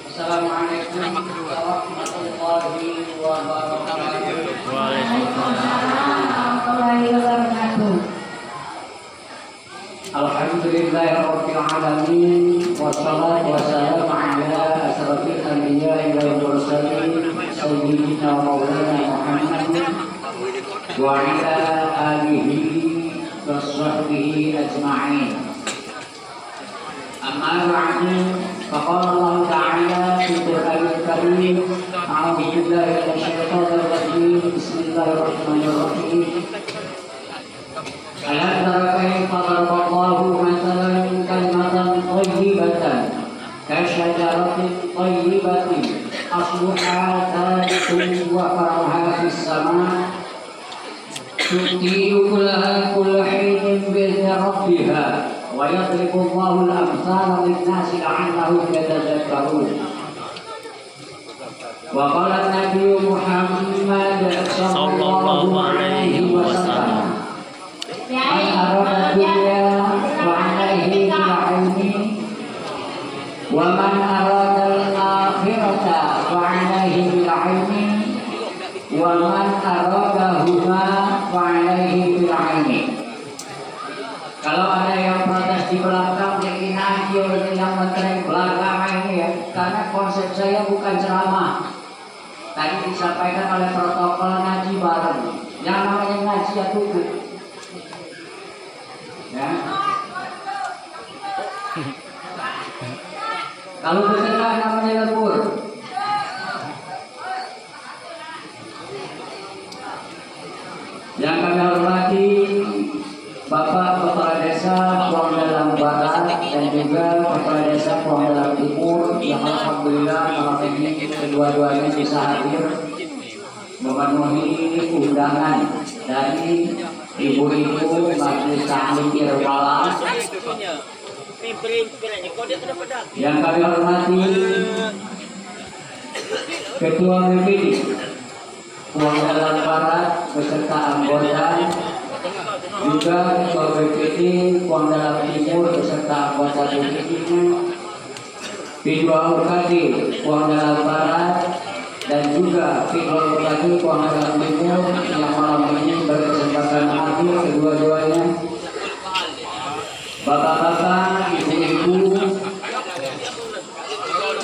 Assalamualaikum warahmatullahi wabarakatuh. Alhamdulillahirabbil alamin wassalatu wassalamu ala asyrofil anbiya'i wal mursalin sayyidina wa maulana Muhammadin wa ala alihi washabbihi ajma'in. Amma ba'du. فقال الله تعالى في القرآن الكريم أعوذ بالله من الشيطان الرجيم بسم الله الرحمن الرحيم ألم تر كيف ضرب الله مثلا كلمة طيبة كشجرة طيبة أصلها ثابت وفرعها في السماء تؤتي أكلها كل حين بإذن ربها ويضرب الله الأمثال للناس لعلهم يتذكرون. وقال النبي محمد صلى الله عليه وسلم من أراد الدنيا فعليه بالعلم ومن أراد الآخرة فعليه بالعلم ومن أرادهما فعليه بالعلم. Kalau ada yang protes di belakang, jadi nanti yang mentereng belakang ini ya, karena konsep saya bukan ceramah. Tadi disampaikan oleh protokol ngaji bareng. Yang namanya ngaji ya tunggu. Ya. Kalau bertengah namanya lembur. Yang kami hormati Bapak Kepala Desa Puang Dalam Barat dan juga Kepala Desa Puang Dalam Timur yang alhamdulillah malam ini kedua-duanya bisa hadir memenuhi undangan dari ibu-ibu Majelis Taklim Irwala yang kami hormati Ketua BPD Puang Dalam Barat beserta anggota, juga Ketua BPD Puang Dalam Timur beserta anggota BPD-nya, P2 UKD Puang Dalam Barat, dan juga P2 UKD Puang Dalam Timur yang malam ini berkesempatan hadir kedua-duanya. Bapak-bapak, ibu-ibu,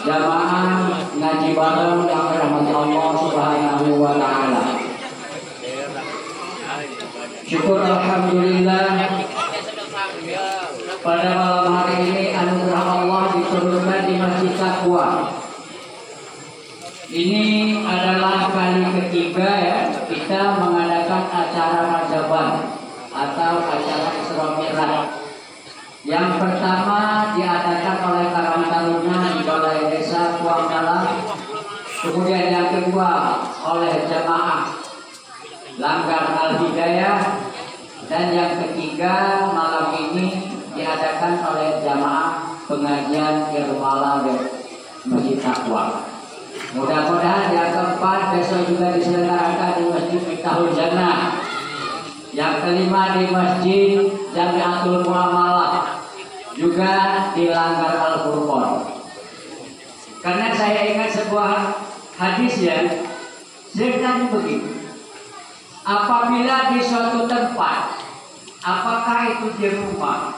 jamaah ngaji bareng yang dirahmati Allah Subhanahu wa Ta'ala. Syukur alhamdulillah pada malam hari ini anugerah Allah diturunkan di Masjid Taqwa. Ini adalah kali ketiga ya kita mengadakan acara Rajaban atau acara Isra Mi'raj. Yang pertama diadakan oleh Karang Taruna di Balai Desa Puang Dalam. Kemudian yang kedua oleh jamaah Langgar Al-Hidayah, dan yang ketiga malam ini diadakan oleh jamaah pengajian Irwala Masjid Taqwa. Mudah-mudahan yang keempat besok juga diselenggarakan di Masjid Miftahul Jannah. Yang kelima di Masjid Jamiatul Muamalah, juga di Langgar Al-Furqon. Karena saya ingat sebuah hadis ya, saya begini. Apabila di suatu tempat, apakah itu di rumah,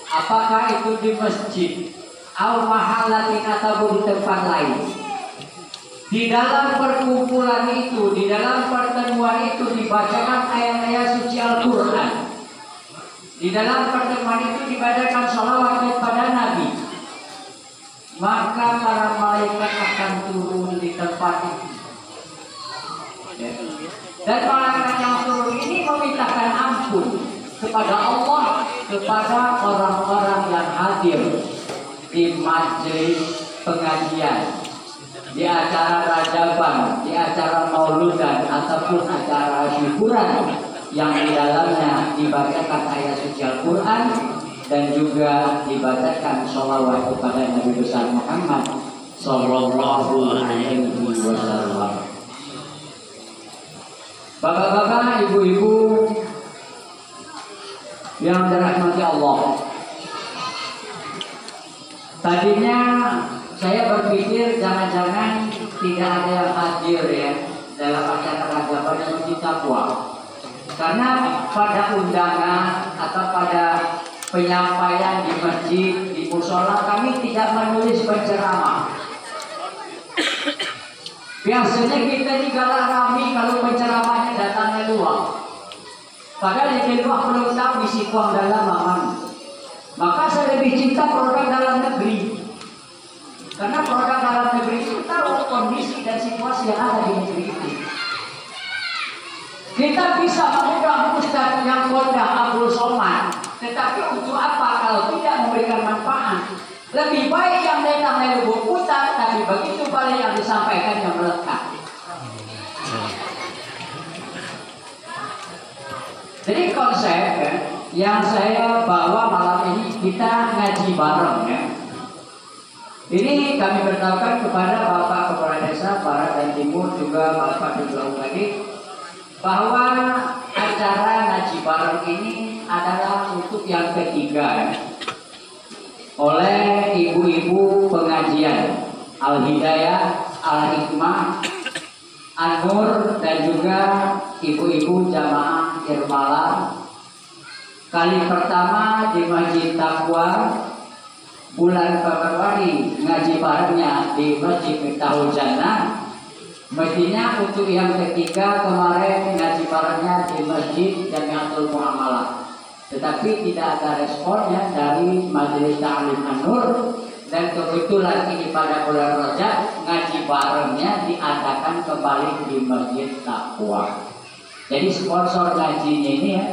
apakah itu di masjid, atau mahallatin atau di tempat lain, di dalam perkumpulan itu, di dalam pertemuan itu dibacakan ayat-ayat suci Al-Quran, di dalam pertemuan itu dibacakan sholawat kepada Nabi, maka para malaikat akan turun di tempat itu. Dan malaikat yang turun ini memintakan ampun kepada Allah, kepada orang-orang yang hadir di majelis pengajian, di acara rajaban, di acara mauludan, ataupun acara hiburan yang di dalamnya dibacakan ayat suci Al-Quran dan juga dibacakan sholawat kepada Nabi besar Muhammad Sallallahu Alaihi Wasallam. Bapak-bapak, ibu-ibu yang dirahmati Allah, tadinya saya berpikir jangan-jangan tidak ada yang hadir ya dalam acara rajaban yang Masjid Taqwa, karena pada undangan atau pada penyampaian di masjid, di musola, kami tidak menulis penceramah. Biasanya kita ini galak rame kalau penceramahnya datangnya luar. Padahal yang di luar belum tahu isi uang dalam aman. Maka saya lebih cinta produk dalam negeri. Karena produk dalam negeri itu tahu kondisi dan situasi yang ada di negeri itu. Kita bisa mengundang Ustaz yang Kondah Abdul Somad, tetapi untuk apa kalau tidak memberikan manfaat? Lebih baik yang datang dari Lubuk Putar, tapi begitu banyak yang disampaikan yang melekat. Jadi konsep yang saya bawa malam ini, kita ngaji bareng ya. Ini kami beritahukan kepada Bapak Kepala Desa Barat dan Timur, juga Bapak juga tadi, bahwa acara ngaji bareng ini adalah untuk yang ketiga ya, oleh ibu-ibu pengajian Al-Hidayah, Al-Hikmah, An-Nur, dan juga ibu-ibu jamaah Irmala. Kali pertama di Masjid Taqwa bulan Februari, ngaji barengnya di Masjid Miftahul Jannah. Mestinya untuk yang ketiga kemarin ngaji barengnya di Masjid Jamiatul Muamalah, tetapi tidak ada responnya dari Majelis Ta'lim An-Nur, dan kebetulan ini pada bulan Rajab ngaji barengnya diadakan kembali di Masjid Taqwa. Jadi sponsor ngajinya ini ya,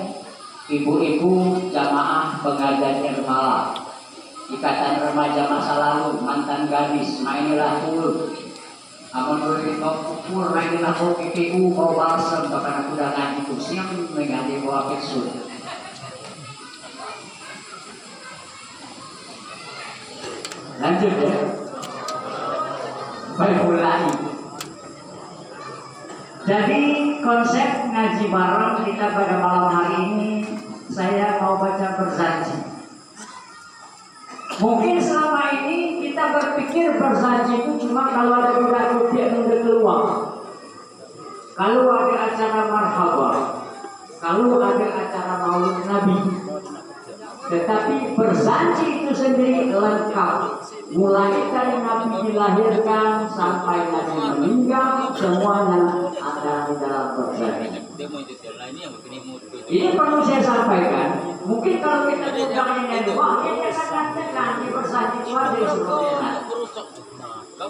ibu-ibu jamaah pengajian Irmala, Ikatan Remaja Masa Lalu, mantan gadis, mainilah dulu. Amun boleh kau pukul, mainilah kau PPU, kau balsam, bahkan aku udah ngaji tuh siang mengganti bawa fiksul. Lanjut ya. Baik, mulai. Jadi konsep ngaji bareng kita pada malam hari ini, saya mau baca berjanji. Mungkin selama ini kita berpikir berjanji itu cuma kalau ada budak kopi yang udah keluar, kalau ada acara marhabah, kalau ada acara maulid Nabi. Tetapi berjanji itu sendiri lengkap, mulai dari Nabi dilahirkan sampai Nabi meninggal, semuanya ada di dalam berjanji. Ini perlu saya sampaikan. Mungkin kalau kita undangnya dua, kita akan tekan di berjanji itu ada di seluruh.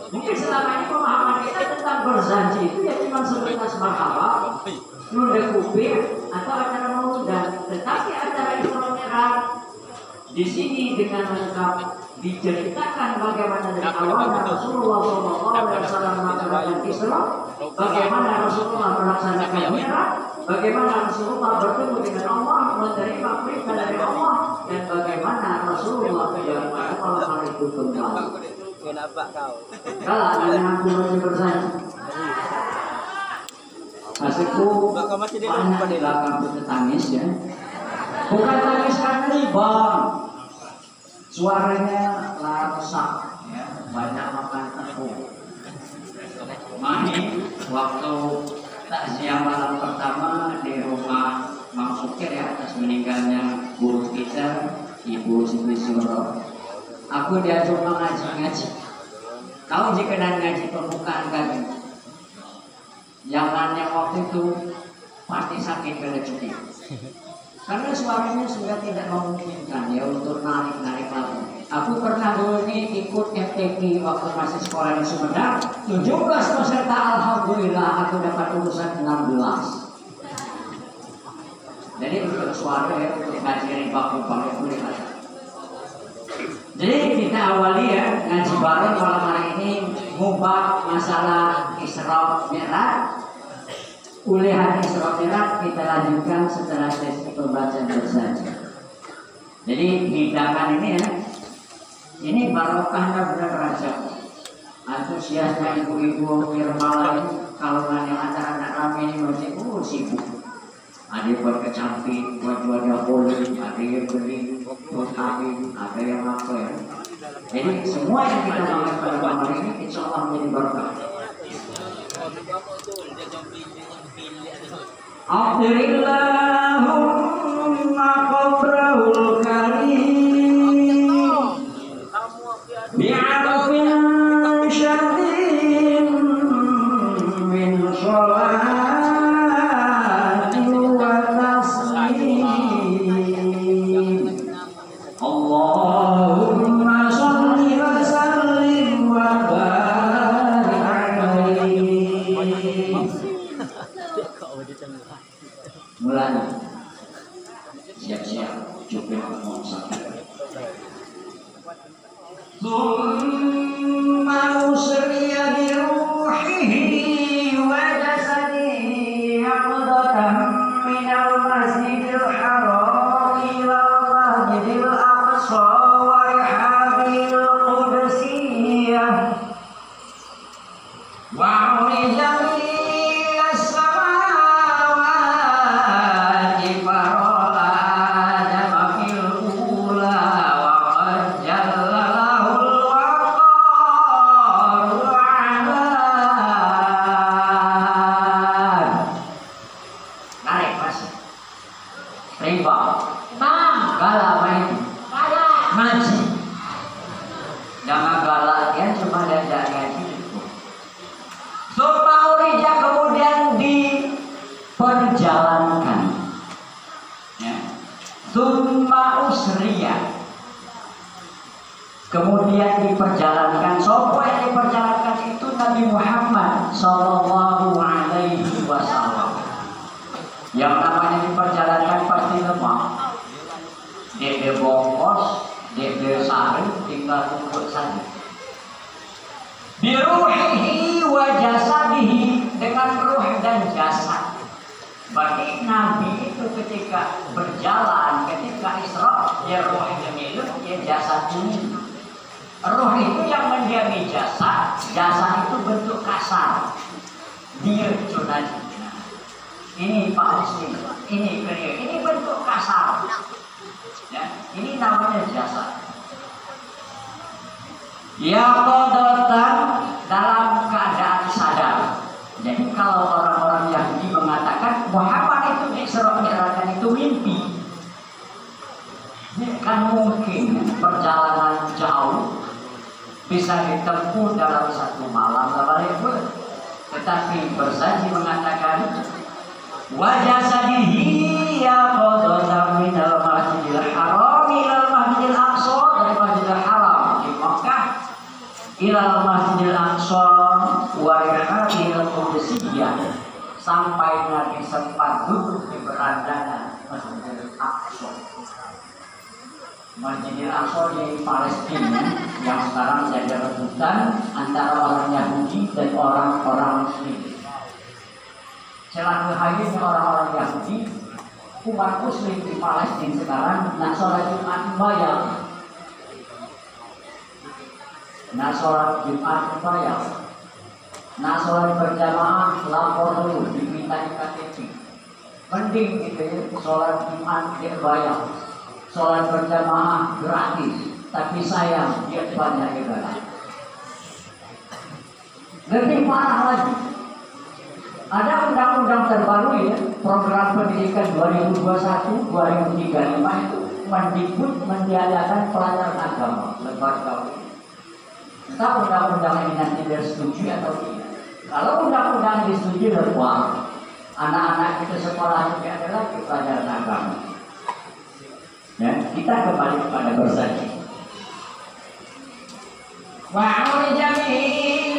Mungkin selama ini pemahaman kita tentang berjanji itu ya cuma sebatas marhabah, nunda kupir, atau acara mauludan. Tetapi acara Isra Mi'raj di sini dengan lengkap diceritakan bagaimana dari awalnya Rasulullah SAW melaksanakan Isra, bagaimana Rasulullah melaksanakan Mi'raj, bagaimana Rasulullah bertemu dengan Allah, menerima perintah dari Allah, dan bagaimana Rasulullah yang malam hari itu kembali. Kenapa kau? Kalau ada yang belum berjanji, maksudku banyak di belakang itu tangis ya. Bukan tangis karena ribang, suaranya rusak ya, banyak makan tepung. Mami waktu takziah malam pertama di rumah Mang Sukir ya, atas meninggalnya guru kita Ibu Siti Suro, aku diajak ngaji. Kau jika ngaji pembukaan kan, zamannya waktu itu pasti sakit rezeki. Karena suaranya sudah tidak memungkinkan ya untuk narik lagi. Aku pernah dulu ini ikut FTP waktu masih sekolah di Sumedang, 17 peserta, alhamdulillah aku dapat urusan 16. Jadi untuk suara ya, untuk ngajarin baku-baku boleh ada. Jadi kita awali ya ngaji bareng malam hari ini ngubah masalah Isra Mi'raj. Ulehan Isra Mi'raj kita lanjutkan setelah sesi pembacaan bersaja. Jadi hidangan ini ya, ini barokahnya benar raja. Antusiasnya ibu-ibu Nirmala ini kalau nanya anak-anak rame ini masih sibuk. Ada yang buat kecamping, buat Napoli, ada yang beli buat api, ada yang apa ya. Jadi semua yang kita lakukan pada malam ini insya Allah menjadi berkah. Alhamdulillahumma qabrahul karim bi'arfin syadin min sholati wa taslim. Allahumma sholli wa sallim wa barik alaihi. Mulai siap-siap coba mau sampai. Thumma usriya bi ruhihi wa jasadihi yaqdatan min al-masjidil haram ila al-masjidil aqsa wa rihabil qudsiyah wa urija kemudian diperjalankan. Sopo yang diperjalankan itu Nabi Muhammad Sallallahu Alaihi Wasallam. Yang namanya diperjalankan pasti lemah. Dia bongkos, dia sari, tinggal tunggu saja. Biruhihi wa jasadihi, dengan ruh dan jasad. Berarti Nabi itu ketika berjalan, ketika Isra, dia ruh demilu, dia jasad ini. Ruh itu yang mendiami jasad, jasad itu bentuk kasar. Dia cunan. Ini Pak Muslim, ini beliau, ini bentuk kasar. Ya, ini namanya jasad. Ya qadatan, dalam keadaan sadar. Jadi kalau orang-orang Yahudi mengatakan Muhammad itu Isra Mi'raj itu mimpi, ini kan mungkin perjalanan jauh bisa ditempuh dalam satu malam balik pun. Tetapi bersaji mengatakan wajah sadihi ya qadatan min al-masjidil haram ila al-masjidil aqsa, dari Masjidil Haram di Makkah ila al-masjidil aqsa wa rihabil qudsiyah, sampai Nabi sempat duduk di berandanan Masjidil Aqsa. Masjidil Aqsa di Palestina yang sekarang jadi rebutan antara orang Yahudi dan orang-orang Muslim. Selaku hadirnya orang-orang Yahudi, umat Muslim di Palestina sekarang nak sholat Jumat bayar. Nak sholat Jumat bayar. Nak sholat berjamaah lapor dulu diminta KTP. Mending gitu ya, sholat Jumat dia bayar. Sholat berjamaah gratis, tapi sayang dia banyak ibadah. Lebih parah lagi, ada undang-undang terbaru ya, program pendidikan 2021-2035 itu mendikbud meniadakan pelajaran agama lebar jauh. Entah undang-undang ini nanti disetujui atau tidak. Kalau undang-undang disetujui lebar, anak-anak kita sekolah ini adalah pelajaran agama. Ya, kita kembali kepada bersaji. Wa urjami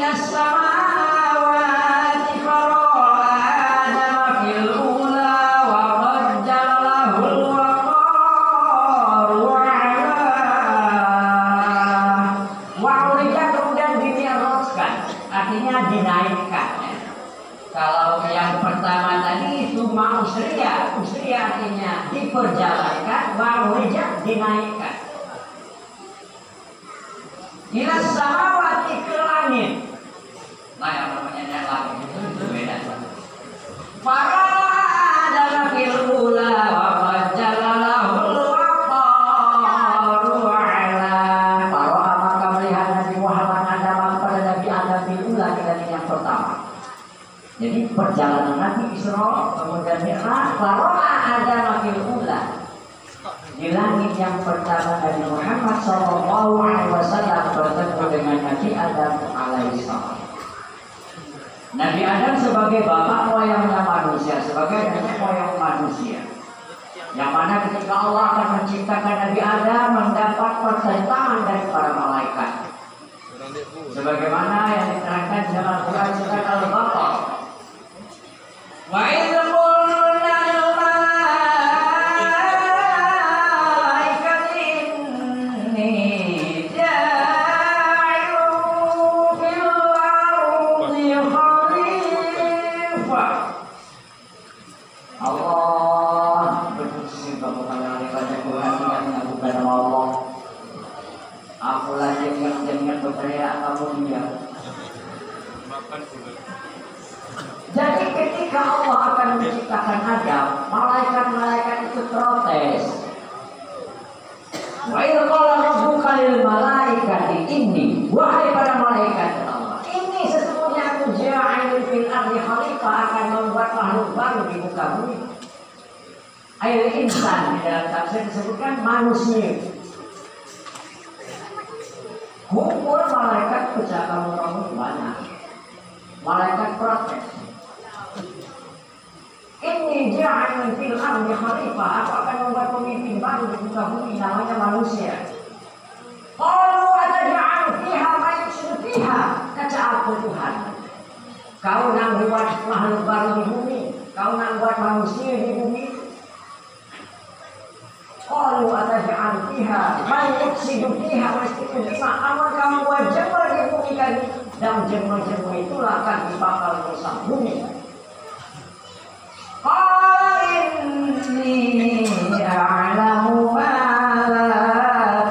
las-samawati fara'adama fil ula wa rajjala dijalankan, wa'urija dinaikkan. Ila samawati ke langit. Nah yang namanya langit itu berbeda. Para adalah filula wa fajalalahul waqaru ala. Para maka melihat Nabi Muhammad Adam pada Nabi Adam filula kejadian yang pertama. Jadi perjalanan Nabi Isra kemudian Mi'raj, para Adam filula. Di langit yang pertama Nabi Muhammad SAW bertemu dengan Nabi Adam alaihissalam. Nabi Adam sebagai bapak moyangnya manusia, sebagai nenek moyang manusia. Yang mana ketika Allah akan menciptakan Nabi Adam mendapat pertentangan dari para malaikat. Sebagaimana yang diterangkan dalam Quran surat Al-Baqarah. Wa jadi ketika Allah akan menciptakan Adam, malaikat-malaikat itu protes. Wa idh qala rabbuka lil malaikati inni, wahai para malaikat Allah, ini sesungguhnya aku ja'ilun fil ardi khalifah, akan membuat makhluk baru di muka bumi. Ayat insan di dalam tafsir disebutkan manusia. Kumpul malaikat pecah kamu banyak. Malaikat protes. Ini ja'ilun fil ardi khalifah, aku akan membuat pemimpin baru di muka bumi, namanya manusia. Qalu ataj'alu fiha man yufsidu fiha, kata aku Tuhan. Kau nak buat makhluk baru di bumi, kau nak buat manusia di bumi. Qalu ataj'alu fiha man yufsidu fiha wa yasfiku dima'a, akan kamu buat jemur di bumi kami, dan jemur-jemur itulah akan dibakar rusak bumi. Inni a'lamu ma la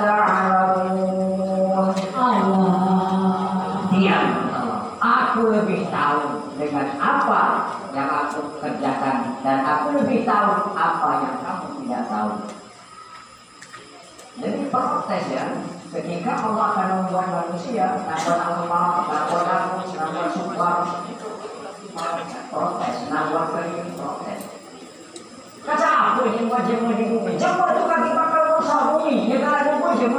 ta'lamun. Diam. Aku lebih tahu dengan apa yang aku kerjakan, dan aku lebih tahu apa yang kamu tidak tahu. Jadi protes ya. Ketika Allah akan membuat manusia, protes, protes. Kata aku ini buat jemur di bumi. Jemur itu kaki bakal merusak bumi. Ya kalau jemur itu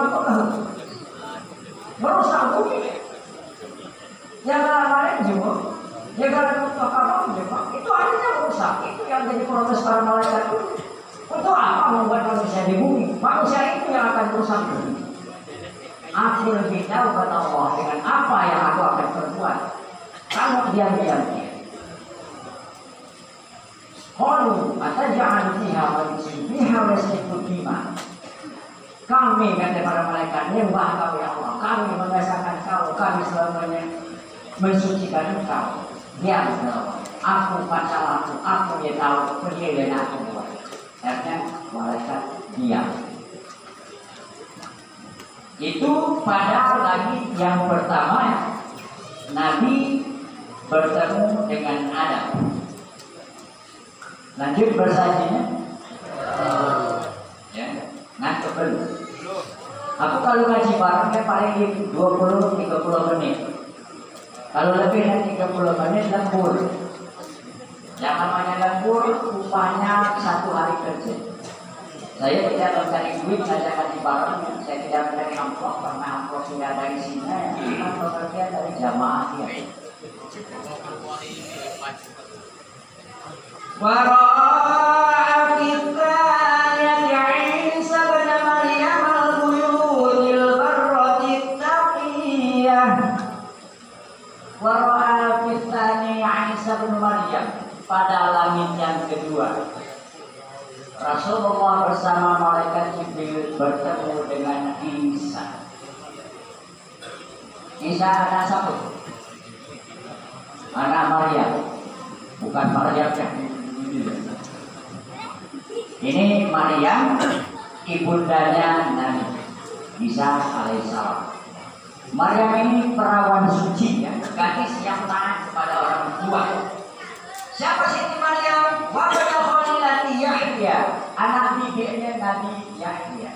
merusak bumi. Ya kalau kemarin jemur, ya kalau kapal jemur, itu artinya merusak. Itu yang jadi protes para malaikat itu. Untuk apa membuat manusia di bumi? Manusia itu yang akan merusak bumi. Aku lebih tahu kata Allah dengan apa yang aku akan perbuat. Kamu diam-diam. Qalu ataj'alu fiha man yufsidu fiha wa yasfiku dima'a. Kami kata para malaikat menyembah kau ya Allah, kami mengesahkan kau, kami selamanya mensucikan engkau. Diam ya Allah, aku pasal aku yang tahu perjalanan aku buat. Akhirnya malaikat diam. Itu pada lagi yang pertama Nabi bertemu dengan Adam. Lanjut bersajinya. Ya, ngantuk belum? Aku kalau ngaji barengnya paling 20-30 menit. Kalau lebih dari 30 menit lembur. Yang namanya lembur upahnya 1 hari kerja. Saya tidak mencari duit saja ngaji bareng. Saya tidak mencari amplop karena amplop sudah dari sini. Kita bekerja dari jamaah dia. Wara'a fitnati Isa bin Maryam al-buyutil barratit taqiyah. Wara'a fitnati Isa bin Maryam pada langit yang kedua. Rasulullah bersama malaikat Jibril bertemu dengan Isa. Isa anak siapa? Anak Maryam. Bukan Maryam yang Ini Maryam, ibundanya Nabi Isa alaihissalam. Maryam ini perawan suci, ya, gadis yang taat kepada orang tua. Siapa Siti Maryam? Wabana Khalilati Yahya, anak bibirnya Nabi Yahya.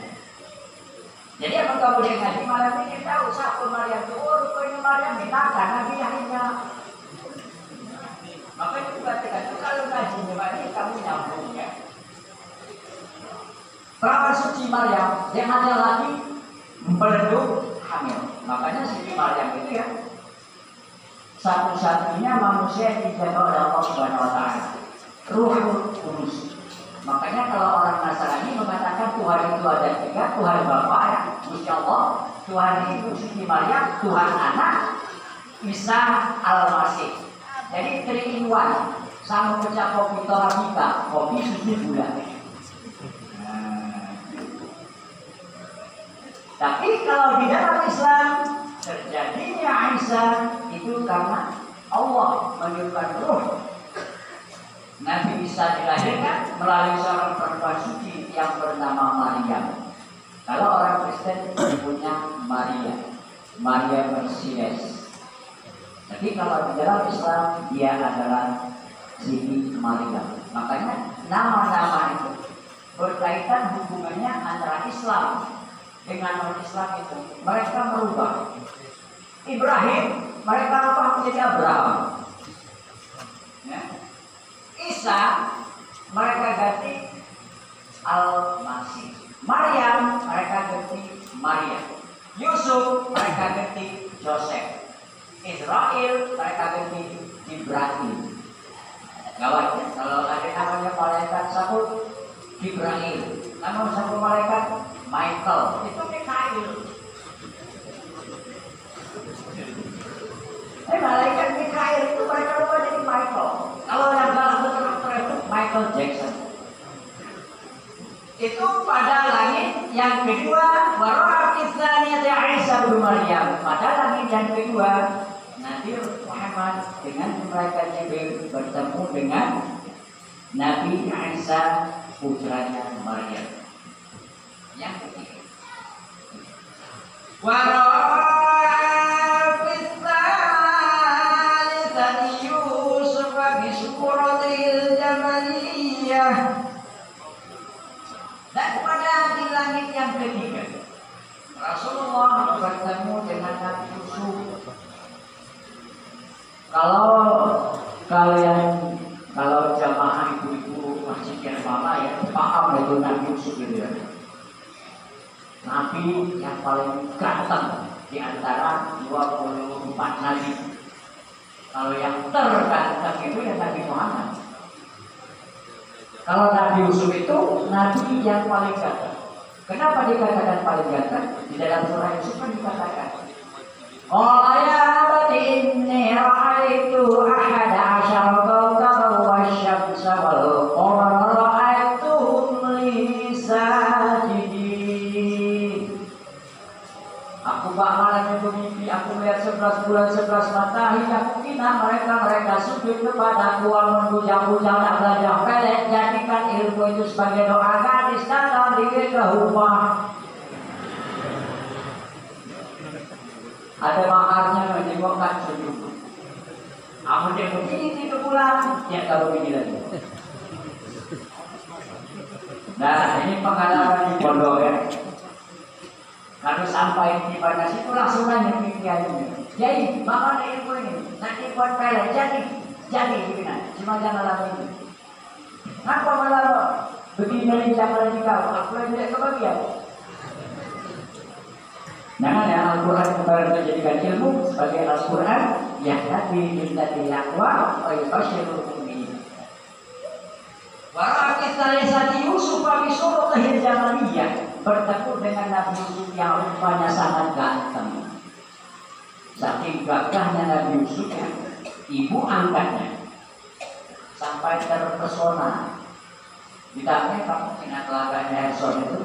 Jadi apa kamu dengan Nabi Maryam ini tahu siapa Maryam itu? Oh, rupanya Maryam ini Nabi Yahya. Maka itu katakan itu kalau ngaji ini kamu nyambung, ya. Perawan suci Maryam yang ada lagi belum hamil. Makanya Siti Maryam itu, ya, satu-satunya manusia yang dijaga oleh Allah Subhanahu wa Ta'ala, Ruhul Kudus. Makanya kalau orang Nasrani mengatakan Tuhan itu ada tiga, Tuhan Bapa, ya, Gusti Allah, Tuhan Ibu Siti Maryam, Tuhan Anak, Isa Al-Masih. Jadi 3-in-1, sama pecah kopi Torabika, kopi susu gula. Tapi kalau di dalam Islam terjadinya Isa itu karena Allah mengirimkan Ruh. Nabi Isa dilahirkan melalui seorang perempuan suci yang bernama Maryam. Kalau orang Kristen punya Maria, Maria Mercedes. Tapi kalau di dalam Islam dia adalah Siti Maryam. Makanya nama-nama itu berkaitan hubungannya antara Islam dengan non-Islam itu. Mereka merubah Ibrahim, mereka rubah menjadi Abraham, ya. Isa mereka ganti Al-Masih. Maryam mereka ganti Maria. Yusuf mereka ganti Joseph. Israel mereka ganti Ibrahim. Gawat, ya? Kalau ada namanya malaikat satu Ibrahim, nama satu malaikat Michael, itu Mikail. Malaikat Mikail itu mereka lupa jadi Michael. Kalau yang dalam karakter itu Michael Jackson. Itu pada langit yang kedua, waro'a kisahnya Isa bin Maryam. Pada langit yang kedua, Nabi Muhammad dengan malaikat Jibril bertemu dengan Nabi Isa putranya Maryam. Yang ketiga, waro'a kisahnya Yusuf bisuratil jamaliyah. Dan pada di langit yang ketiga, Rasulullah bertemu dengan Nabi Yusuf. Kalau jamaah ibu-ibu masjid yang lama, ya, paham itu Nabi Yusuf gitu, ya. Nabi yang paling ganteng di antara 24 nabi. Kalau yang terganteng itu ya Nabi Muhammad. Kalau Nabi Yusuf itu Nabi yang paling ganteng. Kenapa dikatakan paling ganteng? Di dalam surah Yusuf kan dikatakan, "Qala ya abati inni ra'aitu ahada asyara kawkaban wasyamsa wal qamara ra'aituhum li sajidin." Aku bakalan itu mimpi, aku melihat 11 bulan 11 matahari. Aku kira mereka sujud kepada aku, membujang-bujang dan belajar pelek. Jadikan ilmu itu sebagai doa gadis datang diri ke rumah. Ada maharnya menjengokkan sujud. Aku dia begini itu pulang, dia tahu begini lagi. Nah, ini pengalaman di pondok, ya. Kalau sampai di pada situ langsung nanya pikirannya. Jadi, mana ilmu ini? Nanti buat pelek, jadi begini. Cuma jangan lama ini. Kenapa malah begini dari jangan lagi kau? Aku lagi tidak kebagian. Jangan, ya, Al-Quran kemarin menjadikan ilmu sebagai Al-Quran yang tadi minta dilakwa oleh Bashirul Mu'min. Warakit talisati Yusuf bagi suruh lahir jamaliyah. Bertemu dengan Nabi Yusuf yang rupanya sangat ganteng. Saking gagahnya Nabi Yusuf, ya, ibu angkatnya sampai terpesona. Ditanya, kamu ingat laganya Erson itu?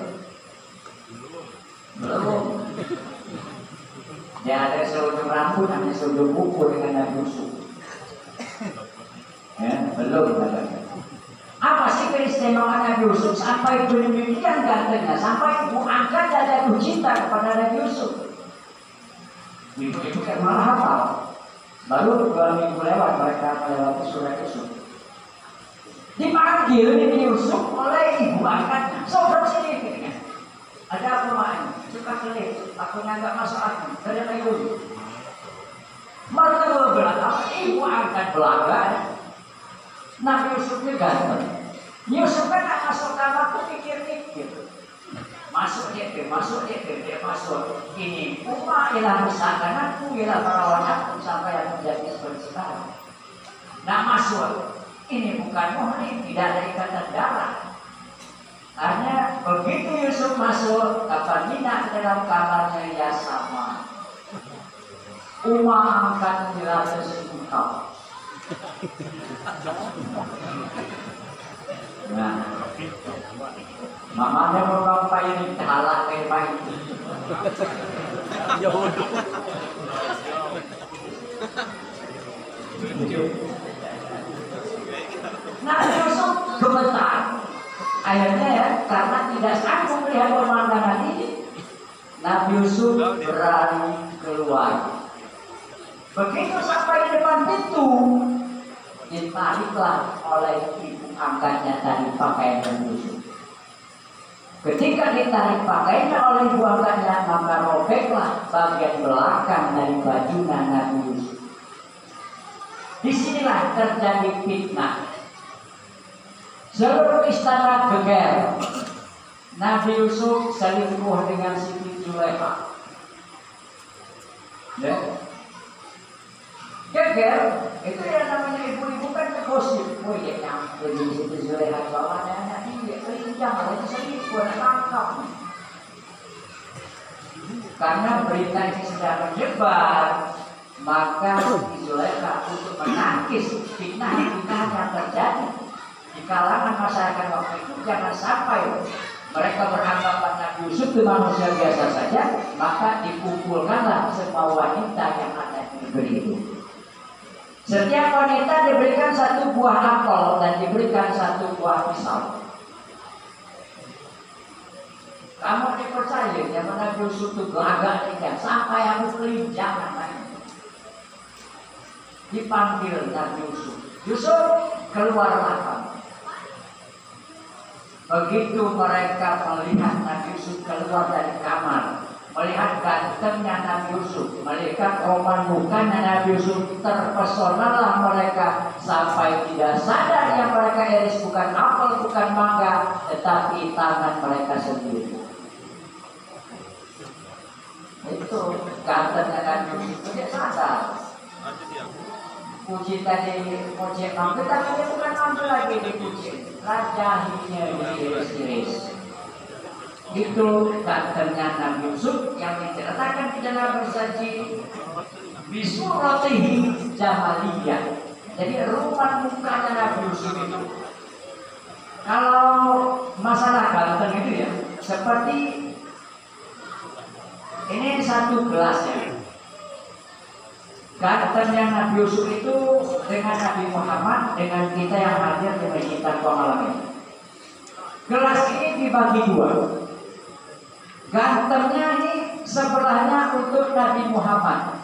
Belum. Dia ada seujung rambut, namanya seujung kuku dengan Nabi Yusuf. Ya, belum katanya. Apa sih keistimewaan Nabi Yusuf sampai demikian gantengnya, sampai ibu angkatnya jatuh cinta kepada Nabi Yusuf. Ibu-ibu kan malah hafal. Baru 2 minggu lewat mereka melewati surat Yusuf. Dipanggil Nabi Yusuf oleh ibu angkatnya. Sobat sini katanya. Ada apa main? Suka kelip. Aku nggak masuk akal. Ternyata itu. Mereka belakang. Ibu angkat belakang. Nabi Yusuf ini ganteng. Yusuf kan tak masuk kamar tuh pikir-pikir. Masuk dia, masuk. Ini Uma ialah misalkan ialah perawan aku sampai yang menjadi seperti sekarang. Nah masuk. Ini bukan muhrim, tidak ada ikatan darah. Hanya begitu Yusuf masuk, Mina ke dalam kamarnya ya sama. Uma angkat dirasa sengkau. Nah, mamanya membawa ini halak kayak baik. Nah, Yusuf gemetar. Akhirnya ya, karena tidak sanggup melihat pemandangan ini, Nabi Yusuf berani keluar. Begitu sampai di depan pintu, ditariklah oleh ibu angkatnya dari pakaian Nabi Yusuf. Ketika ditarik pakaiannya oleh ibu angkatnya, maka robeklah bagian belakang dari baju Nabi Yusuf. Disinilah terjadi fitnah. Seluruh istana geger. Nabi Yusuf selingkuh dengan Siti Zulaikha. Geger, itu yang namanya ibu-ibu kan kegosip. Oh iya, yang jadi Siti Zulaikha bawahnya anak dia, jangan itu selingkuh, tangkap. Karena berita ini sudah menyebar, maka Siti Zulaikha untuk menangkis fitnah yang terjadi di kalangan masyarakat waktu itu, jangan sampai mereka beranggapan Nabi Yusuf itu manusia biasa saja, maka dikumpulkanlah semua wanita yang ada di negeri itu. Setiap wanita diberikan 1 buah apel dan diberikan 1 buah pisau. Kamu dipercaya yang Nabi Yusuf itu gelagak ikan sampai aku beli jangan lagi. Dipanggil Nabi Yusuf. Yusuf keluarlah kamu. Begitu mereka melihat Nabi Yusuf keluar dari kamar, melihat gantengnya Nabi Yusuf, melihat roman mukanya Nabi Yusuf, terpesonalah mereka sampai tidak sadar yang mereka iris bukan apel, bukan mangga, tetapi tangan mereka sendiri. Itu gantengnya Nabi Yusuf, dia sadar. Puji tadi, puji mangga, tapi dia bukan mangga lagi dipuji. Rajahinya diiris-iris. Itu gantengnya Nabi Yusuf yang diceritakan di dalam bersaji bisuratihi jamaliyah. Jadi rupan mukanya Nabi Yusuf itu. Kalau masalah ganteng itu ya, seperti ini 1 gelas ya. Gantengnya Nabi Yusuf itu dengan Nabi Muhammad, dengan kita yang hadir di masjid Taqwa malam ini. Gelas ini dibagi 2. Gantengnya ini sebelahnya untuk Nabi Muhammad,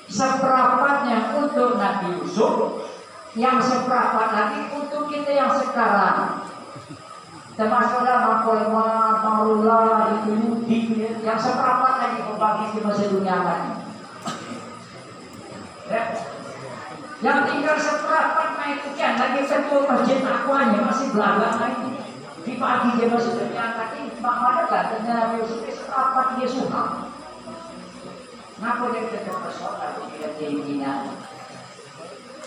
seperempatnya untuk Nabi Yusuf, yang seperempat lagi untuk kita yang sekarang. Termasuklah Makulma, Maulullah, itu yang seperempat lagi membagi di masa dunia ini. Ya. Yang tinggal seperempat itu kan lagi ketua masjid Taqwanya masih belakang lagi. Di pagi dia masih ternyata ini mana gantengnya Nabi Yusuf seperempat dia suka. Kenapa dia tidak bersoal dia tingginya?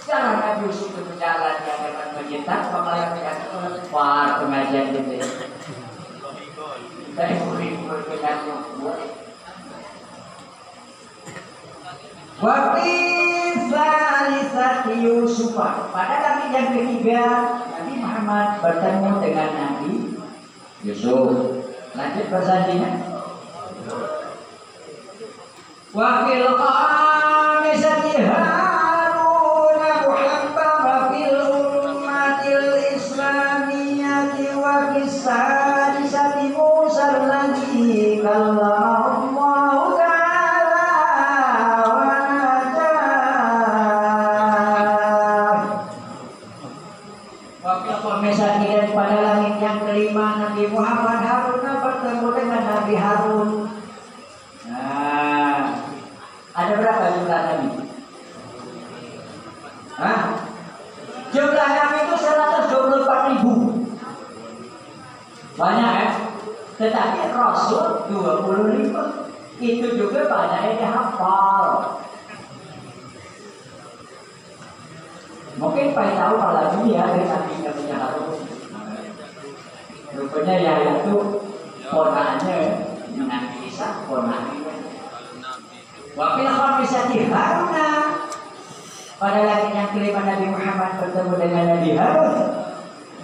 Jalan Nabi Yusuf itu jalan di hadapan masjid Taqwa malah yang wah pengajian gitu. Dari murid-murid pengajian boleh. Waktu Salisati Yusuf. Pada kali yang ketiga Nabi Muhammad bertemu dengan Nabi Yusuf. Lanjut bersajinya. Wakil khamisati Harun muhabbara fil ummatil islamiyati Harun bertemu dengan Nabi Harun. Nah, ada berapa jumlah Nabi? Hah? Jumlah Nabi itu 124.000. Banyak ya? Tetapi Rasul 25. Itu juga banyak yang dihafal. Mungkin Pak tahu kalau ini ya dari Nabi Harun. Rupanya ya itu ponakannya Nabi Isa, ponakannya. Wakil khamisati Haruna. Pada lagi yang kelima Nabi Muhammad bertemu dengan Nabi Harun.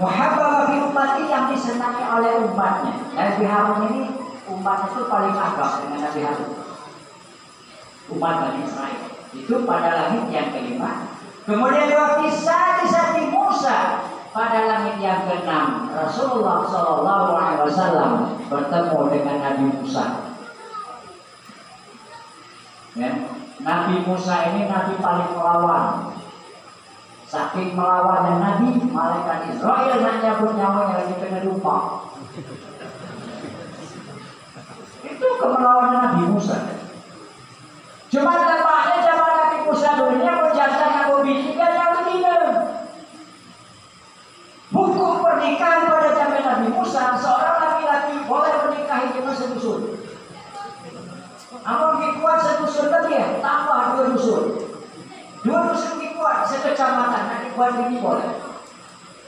Muhammad Nabi umat yang disenangi oleh umatnya. Nabi Harun ini umat itu paling akrab dengan Nabi Harun. Umat Bani Israel. Itu pada langit yang kelima. Kemudian kisah di Musa pada langit yang keenam. Rasulullah SAW bertemu dengan Nabi Musa. Ya. Nabi Musa ini Nabi paling melawan. Saking melawannya Nabi, malaikat Israel hanya nyawanya lagi kena lupa. Itu kemelawanan Nabi Musa. Cuma tempatnya zaman Nabi Musa dunia berjasa Nabi bijikan yang begini. Hukum pernikahan pada zaman Nabi Musa, seorang laki-laki boleh menikahi cuma sedusun. Amun kuat sedusun lagi ya, tambah 2 dusun. 2 dusun kuat sekecamatan, nanti kuat ini boleh.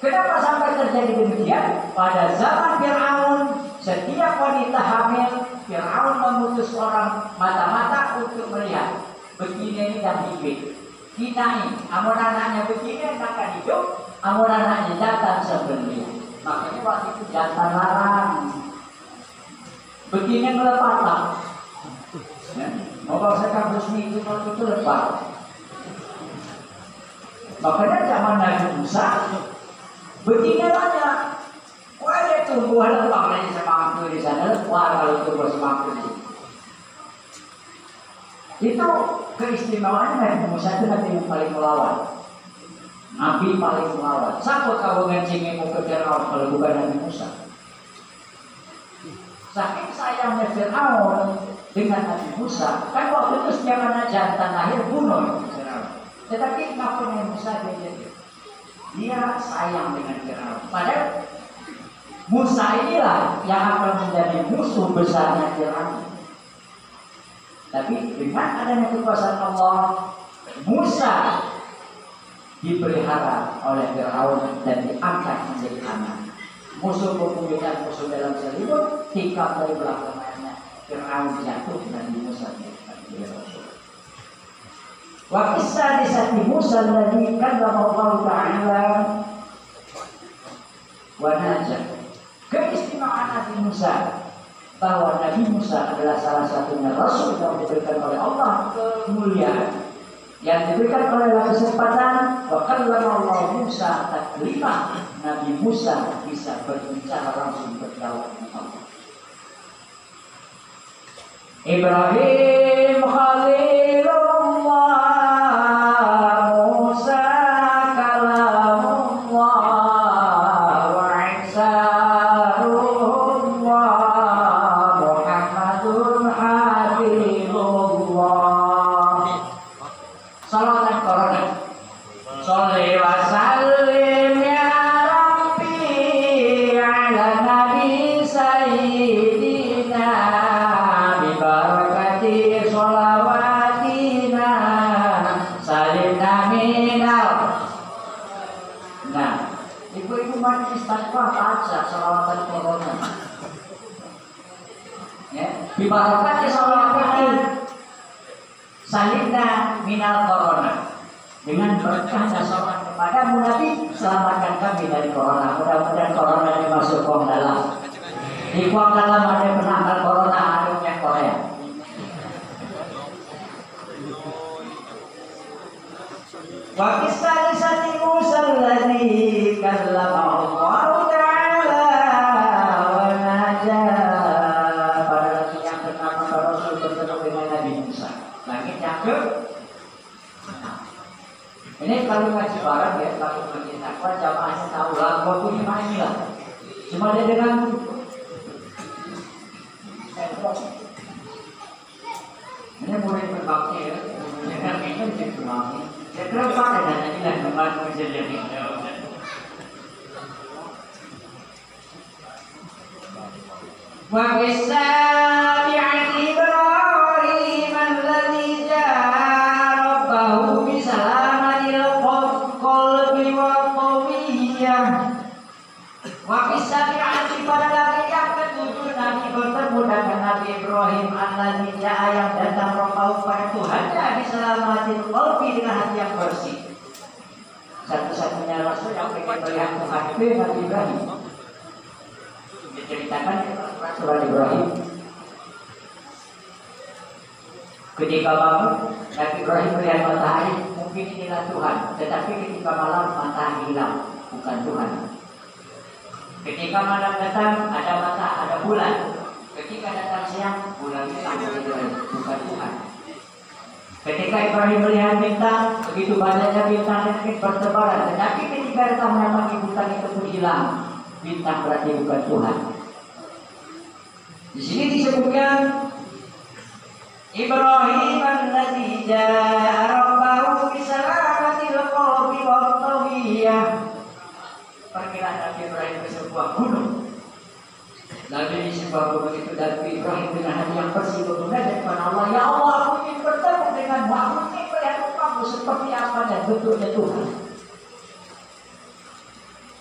Kenapa sampai terjadi demikian? Pada zaman Fir'aun, setiap wanita hamil, Fir'aun memutus orang mata-mata untuk melihat. Begini ini dan bibit. Kinai, amun anaknya begini akan hidup, amun anaknya jantan sebenarnya. Makanya waktu itu jantan larang. Begini melepatlah. Ya. Mau saya kampus minggu itu lepas. Makanya zaman Nabi Musa begini banyak. Wah ada tumbuhan lepang lagi semangkuk di sana. Wah kalau tumbuh semangkuk itu keistimewaan Nabi Musa itu Nabi yang paling melawan. Nabi paling melawan. Siapa kau ngencingmu ke Fir'aun kalau bukan Nabi Musa? Saking sayangnya Fir'aun dengan Nabi Musa, kan waktu itu setiap anak jantan lahir bunuh Fir'aun. Tetapi ngapain Nabi Musa dia sayang dengan Fir'aun. Padahal Musa inilah yang akan menjadi musuh besarnya Fir'aun. Tapi dengan adanya kekuasaan Allah, Musa dipelihara oleh Fir'aun dan diangkat menjadi anak. Musuh pembunuhan musuh dalam selimut, tikam dari belakangnya Fir'aun jatuh dan Musa menjadi Rasul. Wa kisah di Musa alladzi kadzdzaba Allah Ta'ala wa najah. Keistimewaan Nabi Musa bahwa Nabi Musa adalah salah satunya Rasul yang diberikan oleh Allah kemuliaan, yang diberikan oleh kesempatan. Wa kallama Allah Musa taklima. Nabi Musa bisa berbicara langsung berjawab dengan Allah. Ibrahim Khalilullah, Musa kalamullah, wa Isa ruhullah, Muhammadun habibullah. Salawat korona. Sholli wa sallim ya Rabbi ala Nabi Sayyidina bi barakati sholawatina salimna minal. Nah, ibu-ibu majelis takwa baca sholawatan korona. Ya, bi barakati sholawatina salimna minal korona. Dengan berkah dan sholat kepadamu Nabi, selamatkan kami dari corona. Mudah-mudahan corona ini masuk kuang dalam. Di kuang dalam ada penangkal corona, adanya Korea. Wa kisah di Musa alladzi kallama Allah Ta'ala wa najah. Pada lagi yang pertama Rasul bertemu dengan Nabi Musa. Langit yang ini kalau ngaji barang ya, kalau ngaji takwa jamaahnya tahu lah, waktu gimana ini lah. Cuma dia dengan Ini mulai berbakti ya. Jangan itu jadi berbakti. Ya kenapa ada nanti lah kembali menjadi wa bisabi'ati Ibrahim alladhi ja'a rabbahu bisalamatil qalbi wa qawiyah. Wa bisabi'ati pada lagi yang ketujuh Nabi bertemu dengan Nabi Ibrahim alladhi ja'a yang datang rabbahu pada Tuhannya bisalamatil qalbi dengan hati yang bersih. Satu-satunya rasul yang ingin melihat Tuhan itu Nabi Ibrahim. Diceritakan surah Ibrahim. Ketika bangun, Nabi Ibrahim melihat matahari, mungkin inilah Tuhan. Tetapi ketika malam, matahari hilang, bukan Tuhan. Ketika malam datang, ada matahari, ada bulan. Ketika datang siang, bulan hilang, bukan Tuhan. Ketika Ibrahim melihat bintang, begitu banyaknya bintang dan bertebaran. Tetapi ketika datang memang bintang itu pun hilang. Bintang berarti bukan Tuhan. Di sini disebutkan Ibrahim alladzi ja'a rabbahu bisalamatil qalbi wa tawiyah. Perkiraan Nabi Ibrahim ke sebuah gunung. Nabi di sebuah gunung itu dan Ibrahim dengan hati yang bersih bermunajat kepada Allah. Ya Allah, aku ingin bertemu dengan Aku ingin melihat kamu seperti apa dan bentuknya Tuhan.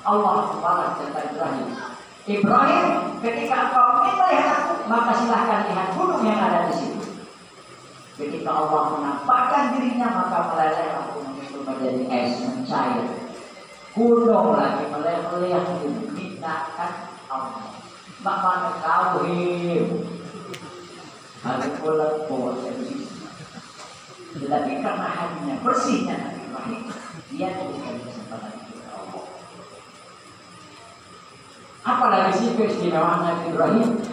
Allah membalas tentang Ibrahim. Ibrahim, ketika engkau ingin melihat aku, maka silahkan lihat gunung yang ada di situ. Ketika Allah menampakkan dirinya, maka meleleh aku itu menjadi es mencair. Gunung lagi meleleh yang dimintakan Allah. Maka kawin harus pulang posisi. Tetapi karena hatinya bersihnya Nabi Ibrahim, dia diberikan kesempatan kepada Allah. Apalagi sih keistimewaan Nabi Ibrahim?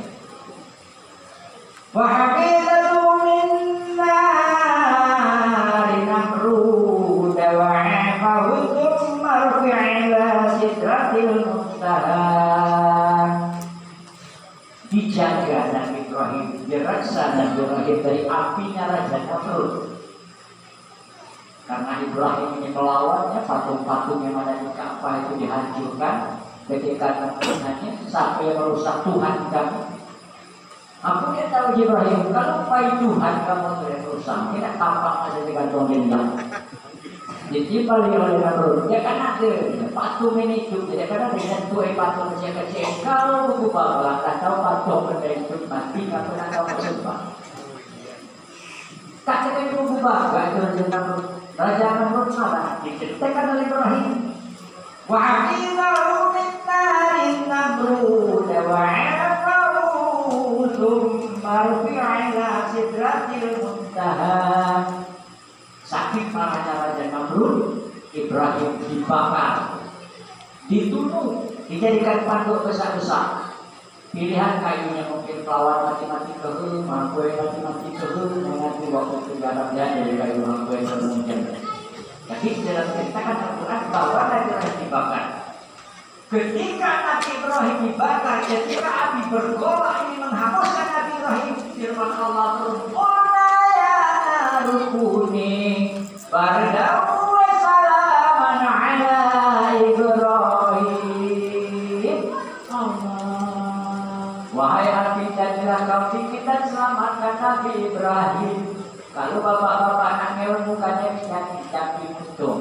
Wahafizatu min nari Namrud wa 'afahu marfi'ila sidratil muntaha. Dijaga Nabi Ibrahim, diraksa Nabi Ibrahim dari apinya Raja Namrud. Karena Ibrahim ini melawannya, patung-patung yang ada di Ka'bah itu dihancurkan. Ketika Tuhannya sampai merusak Tuhan kami. Aku tidak tahu Ibrahim, kalau pai Tuhan kamu tidak merusak, tidak tampak ada dengan dongeng. Ditimpali oleh Namrud, dia kan ada patung ini itu, dia kan ada dengan tuai patung kecil-kecil. Kalau buku bapak, tak tahu patung benda itu mati, tak pernah tahu bersembah. Tak kena buku bapak itu Raja Namrud salah diceritakan oleh Ibrahim. Wa'afizahu min narin Namrud wa'afahu thumma rufi'a sidratil muntaha. Saking marahnya Raja Namrud, Ibrahim dibakar, ditunuh, dijadikan patung besar-besar. Pilihan kayunya mungkin pelawan mati-mati kehe, mangkue mati-mati kehe, mengerti waktu itu garamnya dari kayu mangkue kemudian. Jadi dalam ceritakan Al-Quran bahwa Nabi Ibrahim dibakar. Ketika Nabi Ibrahim dibakar, ketika api bergolak ini menghanguskan Nabi Ibrahim, firman Allah turun, rukuni bardaw wa salaman ala Ibrahim. Wahai api, jadilah kau kita selamatkan Nabi Ibrahim. Kalau bapak-bapak anak mewah mukanya minyak tapi musuh.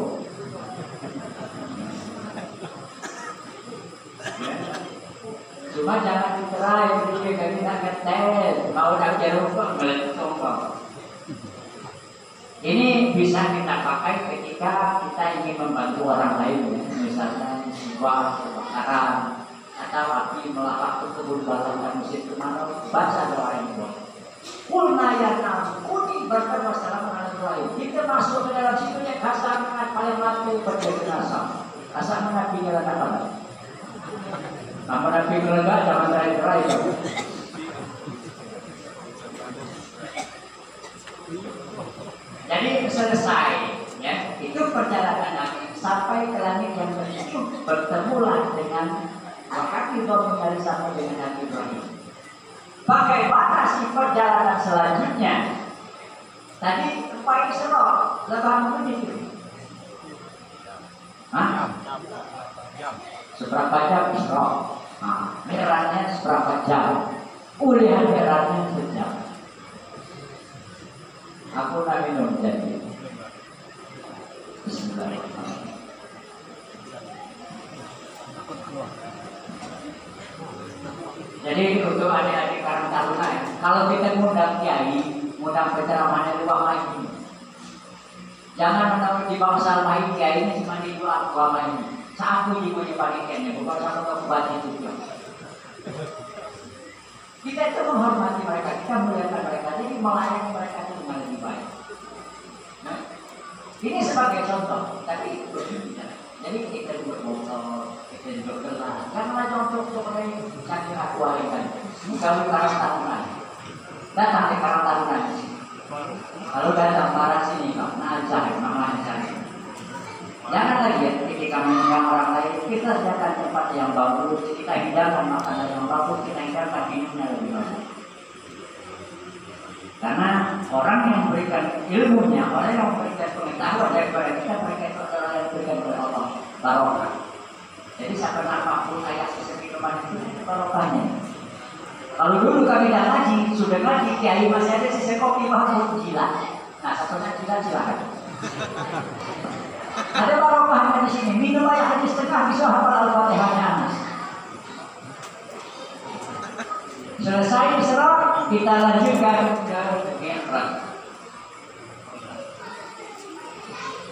Cuma jangan diterai begitu dari nak ngetes, mau nak jeruk meletup. Ini bisa kita pakai ketika kita ingin membantu orang lain, ya. Misalnya musibah, kebakaran, atau api melahap ke kebun balang dan musim kemarau, baca doa ini. Kulna ya kuni berkata masalah mengenai lain. Kita masuk ke dalam situ yang kasar dengan paling mati berjadi rasa. Kasar mengenai pikiran apa? Namun nabi kelega jangan terakhir. Jadi selesai, ya itu perjalanan Nabi sampai ke langit yang ketujuh, bertemulah dengan Wahafizah dari sama dengan Nabi Ibrahim. Bagaimana sih perjalanan selanjutnya? Tadi Pak Isra, lebaran itu. Hah? Seberapa jam Isra? Nah, merahnya seberapa jam? Ulihan merahnya sejam. Aku nak minum jadi. Bismillahirrahmanirrahim. Jadi untuk adik-adik Karang Taruna ya, kalau kita ngundang kiai, ngundang penceramahnya luang lagi. Jangan menaruh di bangsa lain kiai ini cuma di luar agama ini. Sapu di punya panitianya, bukan sama kebuat itu juga. Kita itu menghormati mereka, kita muliakan mereka, jadi melayani mereka itu dengan lebih baik. Nah, ini sebagai contoh, tapi berbeda. Jadi kita juga botol, kita juga gelar. Janganlah contoh seperti cakir aku kan. Kalau Karang Taruna, datang ke Karang Taruna. Kalau datang para sini, Pak, ajar, ajar. Jangan lagi ya, ketika mengundang orang lain, kita sediakan tempat yang bagus, kita hidangkan makanan yang bagus, kita hidangkan minumnya lebih bagus. Karena orang yang memberikan ilmunya, orang yang memberikan pengetahuan daripada kita, mereka itu adalah yang diberikan oleh Allah, barokah. Jadi siapa apapun ayat sesuatu minuman itu barokahnya. Kalau dulu kami dah ngaji, sudah ngaji, kiai masih ada sisa kopi baru gila. Nah, satunya gila silakan. Ada barokahnya di sini. Minum air hadis setengah bisa hafal Al-Fatihahnya Anas. Selesai diserah, kita lanjutkan ke Mi'raj.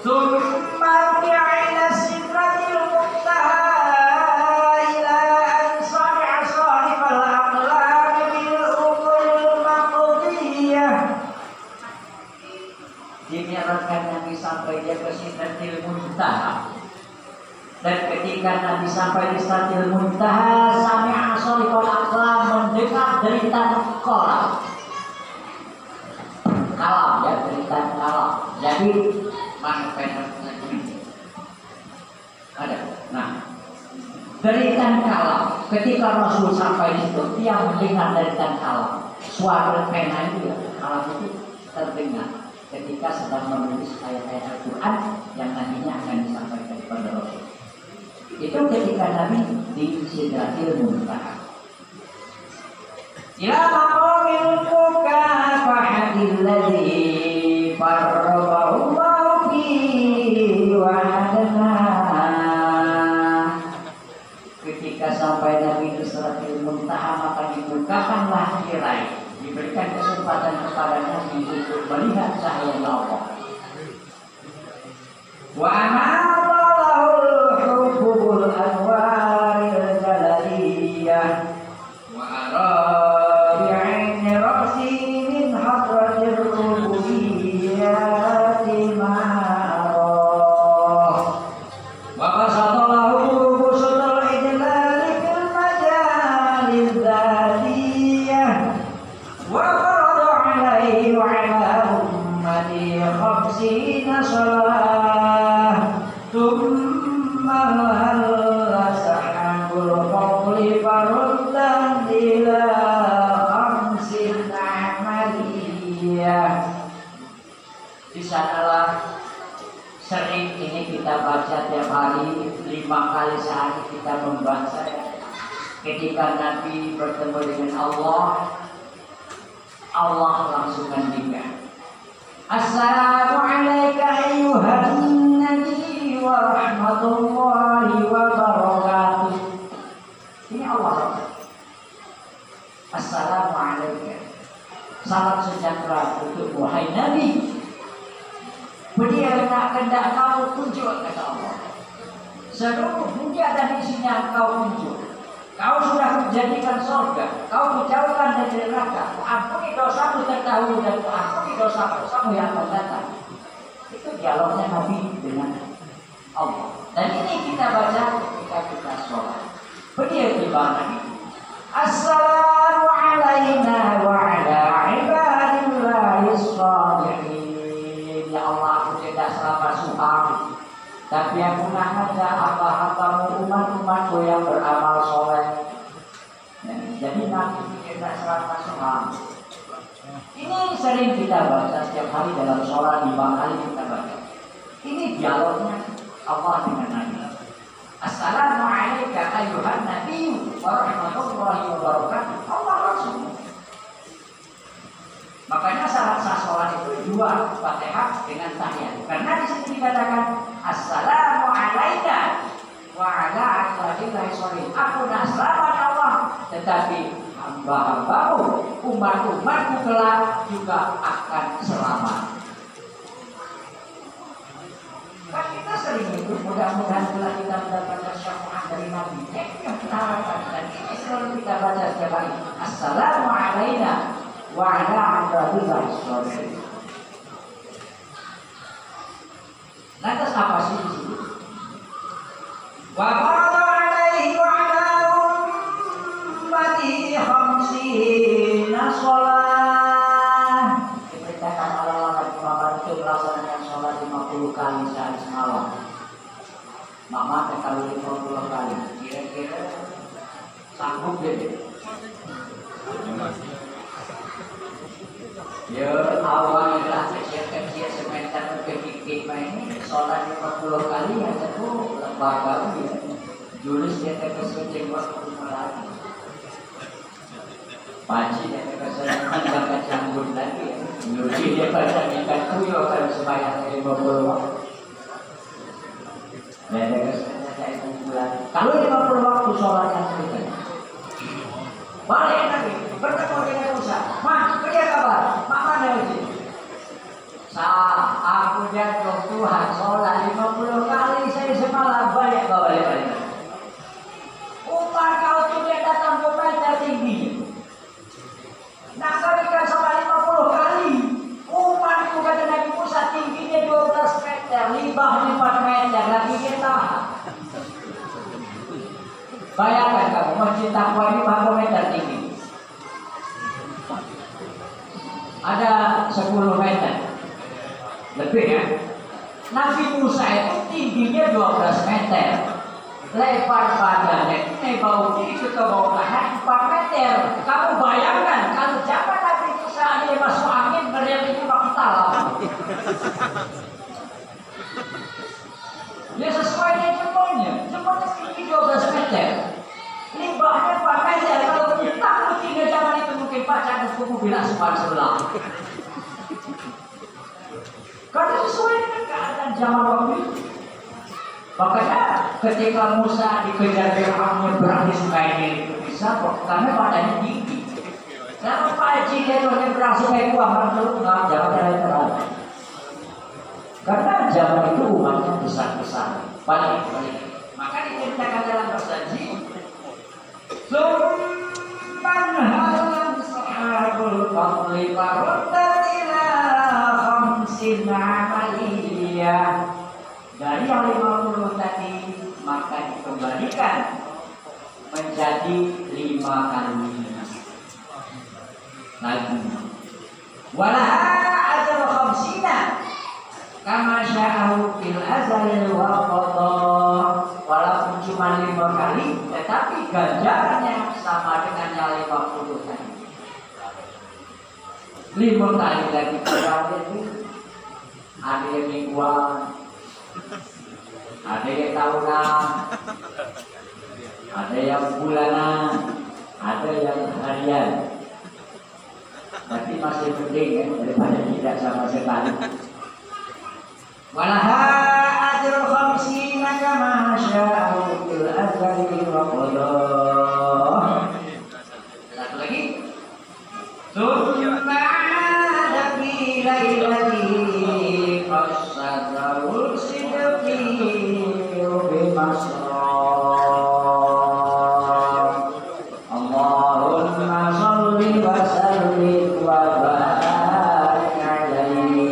Tsumma ila sidratil muntaha ila an sami'a sahibal aqlam bil uqul maqdiyah. Dimi'rajkan Nabi sampai dia ke Sidratil Muntaha. Dan ketika Nabi sampai di Sidratil Muntaha, sami'a sahibal aqlam, mendengar deritan kolam. Kalam ya, deritan kalam. Jadi mana penanya ini? Ada. Nah, deritan kalam. Ketika Rasul sampai di situ, dia mendengar deritan kalam. Suara pena itu ya, kalam itu terdengar ketika sedang menulis ayat-ayat Al-Quran yang nantinya akan disampaikan kepada Rasul. Itu ketika Nabi di Sidratil Muntaha. Ila maqamil mukafahatil ladzi farrabahu Allahu fihi wa adana. Ketika sampai Nabi di Sidratil Muntaha, maka dibukakanlah tirai, diberikan kesempatan kepada Nabi untuk melihat cahaya Allah. Wa amalahul hubul anwaril jalaliyah wa arabi'in rasi min hadratir rububiyyati ma'arah wa qasatallahu rubusul idlali fil majalil dzatiyah wa farada alaihi wa ala ummati khamsina salah thumma halla sahabul qawli faruddan ila khamsin amaliyah. Di sanalah sering ini kita baca tiap hari, 5 kali sehari kita membaca. Ketika Nabi bertemu dengan Allah, Allah langsung mendikan, Assalamu alayka ayyuhan nabi wa rahmatullahi wa barakatuh. Ini Allah. Assalamu alayka, salam sejahtera untuk wahai Nabi. Beliau nak kendak kamu kunjung, kata Allah. Seluruh dunia dan isinya kau kunjung. Kau sudah menjadikan surga, kau dijauhkan dari neraka. Ampuni dosamu terdahulu dan ampuni dosa-dosamu yang akan datang. Itu dialognya Nabi dengan Allah. Dan ini kita baca ketika kita sholat. Beliau bilang, Assalamu alayna wa ala ibadillahi shalihin. Ya Allah, aku tidak salah suami, tapi aku ada hamba-hambamu, umat-umatku yang beramal soleh. Jadi Nabi tidak salat. Ini sering kita baca setiap hari dalam sholat 5 kali kita baca. Ini dialognya Allah dengan Nabi. Assalamualaikum ayuhan Nabi wa rahmatullahi wa barakatuh. Allah Rasul. Makanya syarat sah sholat itu 2 Fatihah dengan tahiyat. Karena di sini dikatakan Assalamualaikum wa ala alihi sholih. Aku selamat Allah, tetapi hamba-hambamu, umat-umatmu kelak juga akan selamat. Kan kita sering itu, mudah-mudahan kelak kita mendapatkan syafaat dari Nabi. Yang kita harapkan, dan ini selalu kita baca setiap hari. Assalamualaikum wa ala alihi sholih. Lantas apa sih di sini? Wa qala alaihi wa ala ummati khamsina sholat. Diperintahkan oleh Allah Muhammad itu melaksanakan sholat 50 kali sehari semalam. Mama kalau 50 kali, kira-kira sanggup deh. Ya awalnya kecil-kecil semeter kekikik ini sholat 50 kali aja tuh lembar baru ya. Julis dia terkesucing waktu lagi. Paci dia terkesucing baca canggut lagi ya. Julis dia baca ikan tuyo kalau sembahyang 50 waktu. Dia terkesucing saya bulan. Kalau 50 waktu sholat yang selesai. Balik lagi bertemu dengan Musa. Mak, kerja kabar? Mak mana lagi? Aku jatuh Tuhan sholat 50 kali saya semalam balik. Umat kau tuh dia datang ke meter tinggi. Nah kalikan sholat 50 kali. Umat itu kata Nabi Musa tingginya 12 meter, limbahnya 4 meter, lagi kita. Bayangkan kamu masjid Taqwa ini berapa meter tinggi? Ada 10 meter lebih ya. Nabi Musa itu tingginya 12 meter, lebar badannya ini baunya itu ke bawah tanah 4 meter. Kamu bayangkan kalau zaman Nabi Musa dia masuk angin berdirinya pakai talam. Ya sesuai dengan jempolnya tinggi 12 meter, limbahnya 4 meter. Kalau kita tinggal zaman itu mungkin pacar kuku bilang sebelah. Karena sesuai dengan keadaan zaman waktu itu. Makanya ketika Musa dikejar Fir'aun berang di sungai Nil itu bisa kok, karena badannya tinggi. Kalau Pak Haji dia berang sungai itu akan nggak jangan terlalu. Karena zaman itu umatnya besar-besar. Balik. Maka diceritakan dalam berjanji. Summan halam sahabul fadli faruddat ila khamsin amaliyah. Dari yang 50 tadi maka dikembalikan menjadi 5 kali lagi. Walaha ajal khamsina kama sya'ahu fil azali wa qadha. Walaupun cuma 5 kali, tetapi ganjarannya sama dengan yang 50 kali. 5 kali lagi berarti itu ada yang mingguan, ada yang tahunan, ada yang bulanan, ada yang harian. Tapi masih penting ya, daripada tidak sama sekali. Walaha ajrul khamsina kama sya'u fil azali wa qadha. Satu lagi. Summa ada fi lailati qasadul sidqi bi masra. Allahumma shalli wa sallim wa barik alaihi.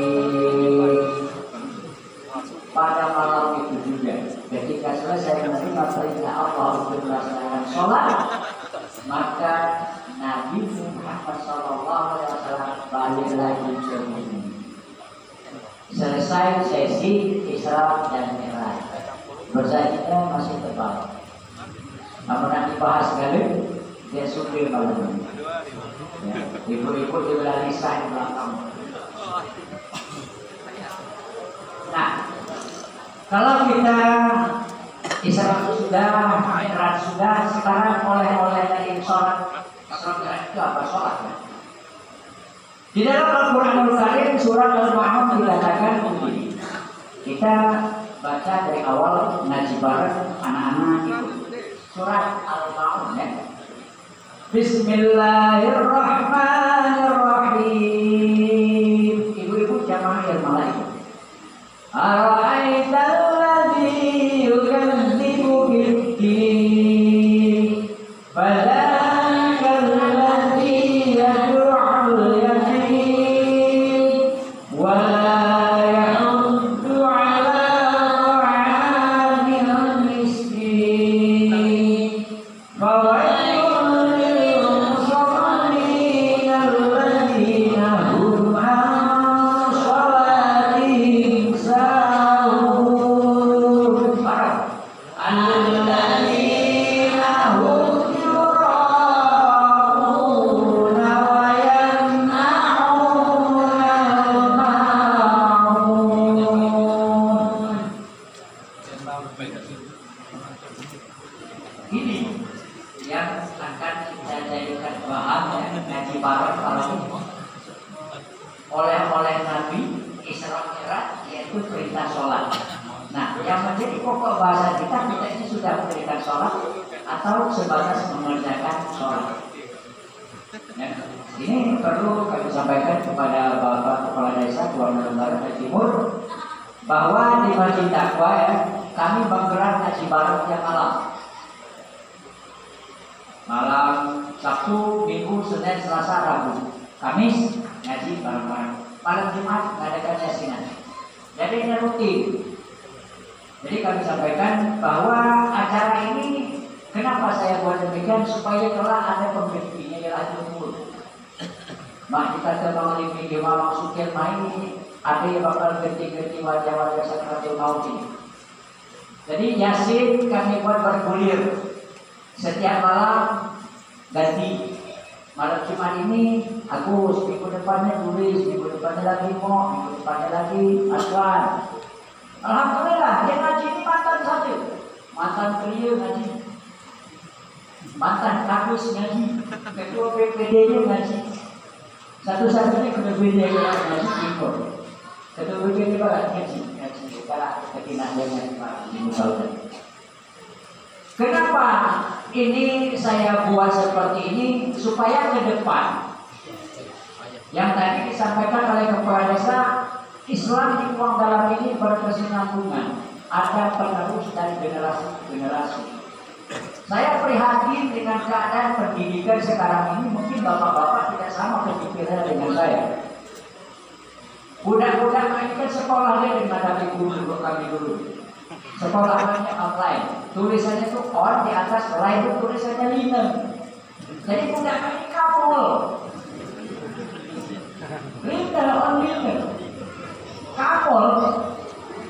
Pada malam itu juga ketika selesai menerima perintah Allah untuk melaksanakan sholat, maka Nabi Muhammad SAW balik lagi ke bumi. Selesai sesi Isra dan Mi'raj, bersajinya masih tebal. Namun nanti bahas sekali dia supir malam ini. Ibu-ibu di belah lisan di belakang. Nah, kalau kita Isra sudah, Mi'raj sudah, sekarang oleh-oleh dari sholat. Sholat itu apa? Sholat ya? Di dalam Al-Quranul Karim surat Al-Ma'un dikatakan begini. Kita baca dari awal ngaji bareng anak-anak itu. Surat Al-Ma'un ya. Bismillahirrahmanirrahim. Ibu-ibu jamaah yang malaikah. Ara'aital ladzi yukadzibu bid-din fadzakal ladzi yad'ul yatim wa la yahuddu 'ala ta'amil miskin fawailun lil musallin alladzina hum 'an shalatihim sahun alladzina hum yura'una wa yamna'una al-ma'un. Ini yang akan kita jadikan bahan ya, ngaji bareng kalau oleh Nabi Isra Mi'raj yaitu perintah sholat. Nah, yang menjadi pokok bahasa kita ini sudah memberikan sholat atau sebatas mengerjakan sholat. Ya, ini perlu kami sampaikan kepada Bapak Kepala Desa Keluarga Barat dan Timur bahwa di Masjid Taqwa ya, kami menggelar ngaji bareng tiap malam. Malam Sabtu, Minggu, Senin, Selasa, Rabu, Kamis ngaji bareng-bareng. Malam Jumat mengadakan yasinan. Jadi ini rutin. Jadi kami sampaikan bahwa acara ini kenapa saya buat demikian supaya kelak ada pembimbingnya ialah umur. Mak kita terbang di malam sukir main ada yang bakal ganti-ganti wajah-wajah sakratul maut ini. Jadi yasin kami buat bergulir. Setiap malam ganti. Malam Jumat ini Agus, minggu depannya tulis, minggu depannya lagi Mo, minggu depannya lagi Aswan. Alhamdulillah, yang ngaji ini mantan satu, mantan pria ngaji, mantan kampus ngaji, ketua PPD-nya ngaji, satu-satunya ketua PPD ngaji ikut, ketua PPD barat ngaji, sekarang ketinanya ngaji Pak Ibu Saudara. Kenapa ini saya buat seperti ini supaya ke depan yang tadi disampaikan oleh Kepala Desa Islam di Kuang Dalam ini berkesinambungan, ada penerus dari generasi ke generasi. Saya prihatin dengan keadaan pendidikan sekarang ini. Mungkin bapak-bapak tidak sama pemikiran dengan saya. Budak-budak ini kan sekolahnya dengan dari guru kami dulu. Sekolahnya online, tulisannya itu on di atas, lain itu tulisannya linen. Jadi budak ini kabul. Linen on linen. Kabul,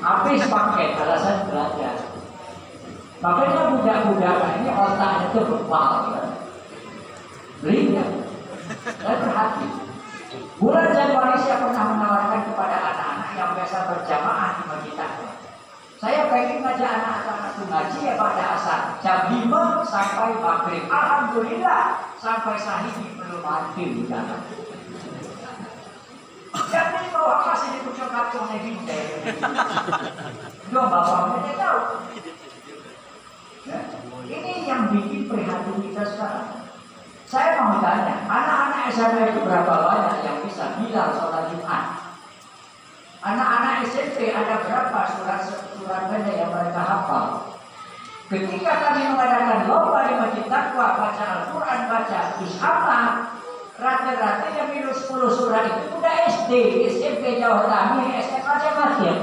habis pakai alasan belajar. Makanya budak-budak ini otaknya itu bebal. Linen. Dan berhati. Bulan Januari saya pernah menawarkan kepada anak-anak yang biasa berjamaah di Masjid Taqwa. Saya pengen ngajak anak-anak itu ngaji ya pada asar jam 5 sampai maghrib. Alhamdulillah sampai sahih belum mati di dalam. Jadi bahwa masih di pucuk kacung ini dua bapaknya dia tahu. Ya, ini yang bikin prihatin kita sekarang. Saya mau tanya, anak-anak SMA itu berapa banyak yang bisa bilang sholat Jumat? Anak-anak SMP ada berapa surat pendek yang mereka hafal? Ketika kami mengadakan lomba di Masjid Taqwa baca Al-Quran, baca juz amma, rata-rata yang minum 10 surat itu udah SD, SMP jauh kami, SMA mati ya.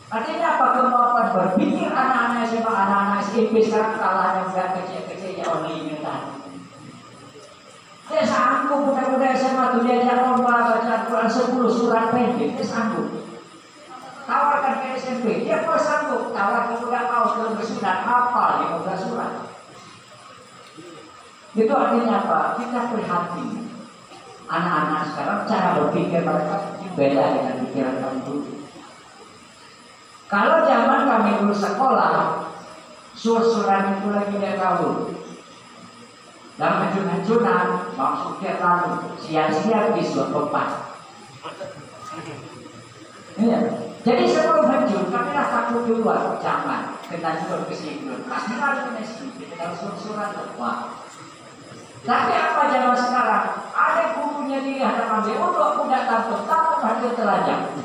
Artinya apa? Kemampuan berpikir anak-anak SMA, anak-anak SMP sekarang kalah yang gak kecil-kecil ya only minta. Dia sanggup budak-budak SMA tuh diajak lomba baca Al-Quran 10 surat pendek, dia sanggup. Tawarkan ke SMP, dia pun sanggup. Tawarkan budak mau ke surat hafal 15 surat. Itu artinya apa? Kita prihatin. Anak-anak sekarang cara berpikir mereka beda dengan pikiran kami dulu. Kalau zaman kami dulu sekolah, sur-suran itu lagi dia gaul. Dan hancur-hancuran maksudnya lalu sia-sia di suatu tempat. Iya. Jadi sebelum hancur, kami lah takut duluan jangan kena juga kesinggung. Pasti harus nasi, kita harus sur-suran wah. Tapi apa zaman sekarang? Ada gurunya di hadapan dia, untuk aku tidak takut hancur terajang.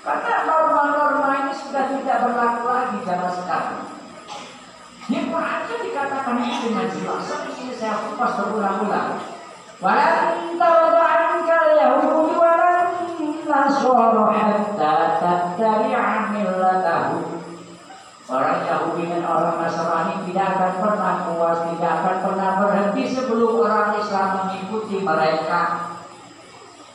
Karena norma-norma ini sudah tidak berlaku lagi zaman sekarang. Di Quran itu dikatakan ini dengan jelas. Ini saya kupas berulang-ulang. Walan tarda''anka al-yahudu walan nasara hatta tattabi'a millatahum. Orang Yahudi dan orang Nasrani tidak akan pernah puas, tidak akan pernah berhenti sebelum orang Islam mengikuti mereka.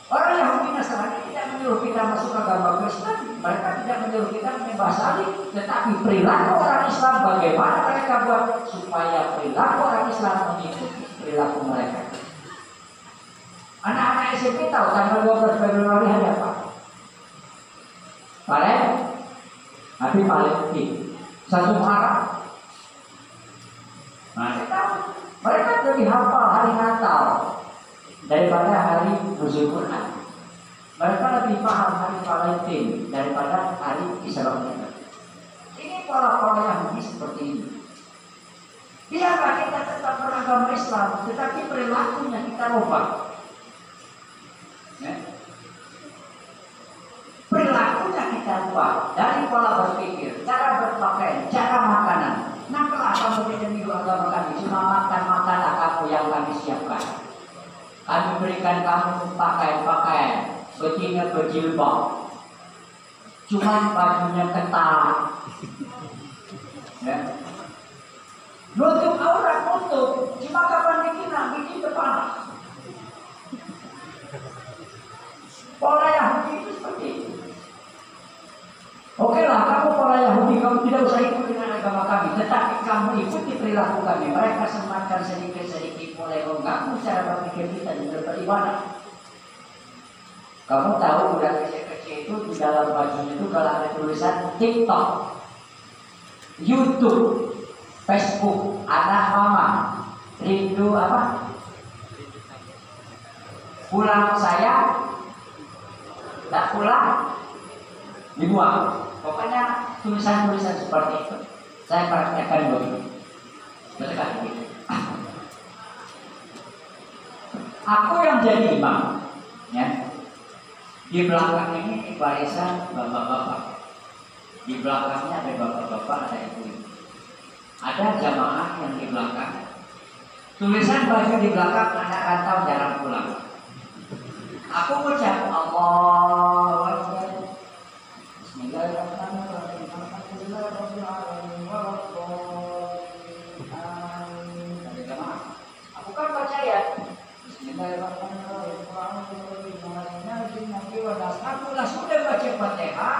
Orang Yahudi Nasrani tidak menyuruh kita masuk agama Kristen, mereka tidak menyuruh kita menyembah salib, tetapi perilaku orang Islam bagaimana mereka buat supaya perilaku orang Islam mengikuti perilaku mereka. Anak-anak SMP tahu tanggal 12 Februari hari apa? Hari Valentine. 1 Maret. Mereka lebih hafal hari Natal daripada hari Nuzul Quran. Mereka lebih paham hari Valentine daripada hari Isra Mi'raj. Ini pola-pola Yahudi seperti ini. Biarlah kita tetap beragama Islam, tetapi perilakunya kita ubah. Ya. Perilakunya kita ubah dari pola berpikir, cara berpakaian, cara makanan. Nah, kalau kamu tidak minggu agama kami, cuma makan kamu yang kami siapkan. Kami berikan kamu pakaian-pakaian, betina berjilbab, cuma bajunya ketat. Ya. Nutup aurat nutup, cuma kapan bikin depan. Pola Yahudi itu seperti itu. Oke lah, kamu pola Yahudi, kamu tidak usah ikut dengan agama kami, tetapi kamu ikuti perilaku kami. Mereka semakan sedikit-sedikit mulai mengganggu cara berpikir kita dan beribadah. Kamu tahu udah kecil-kecil itu di dalam bajunya itu kalau ada tulisan TikTok, YouTube, Facebook, anak mama, rindu apa? Pulang saya, tak pulang, dibuang. Pokoknya tulisan-tulisan seperti itu. Saya praktekkan dulu. Aku yang jadi imam, ya. Di belakang ini barisan bapak-bapak. Di belakangnya ada bapak-bapak, ada ibu-ibu. Ada jamaah yang di belakang. Tulisan baju di belakang anak rantau jarang pulang. Aku ucap Allahu Akbar. Bismillahirrahmanirrahim. Aku kan baca ya. Bismillahirrahmanirrahim. Aku lah sudah baca Fatihah.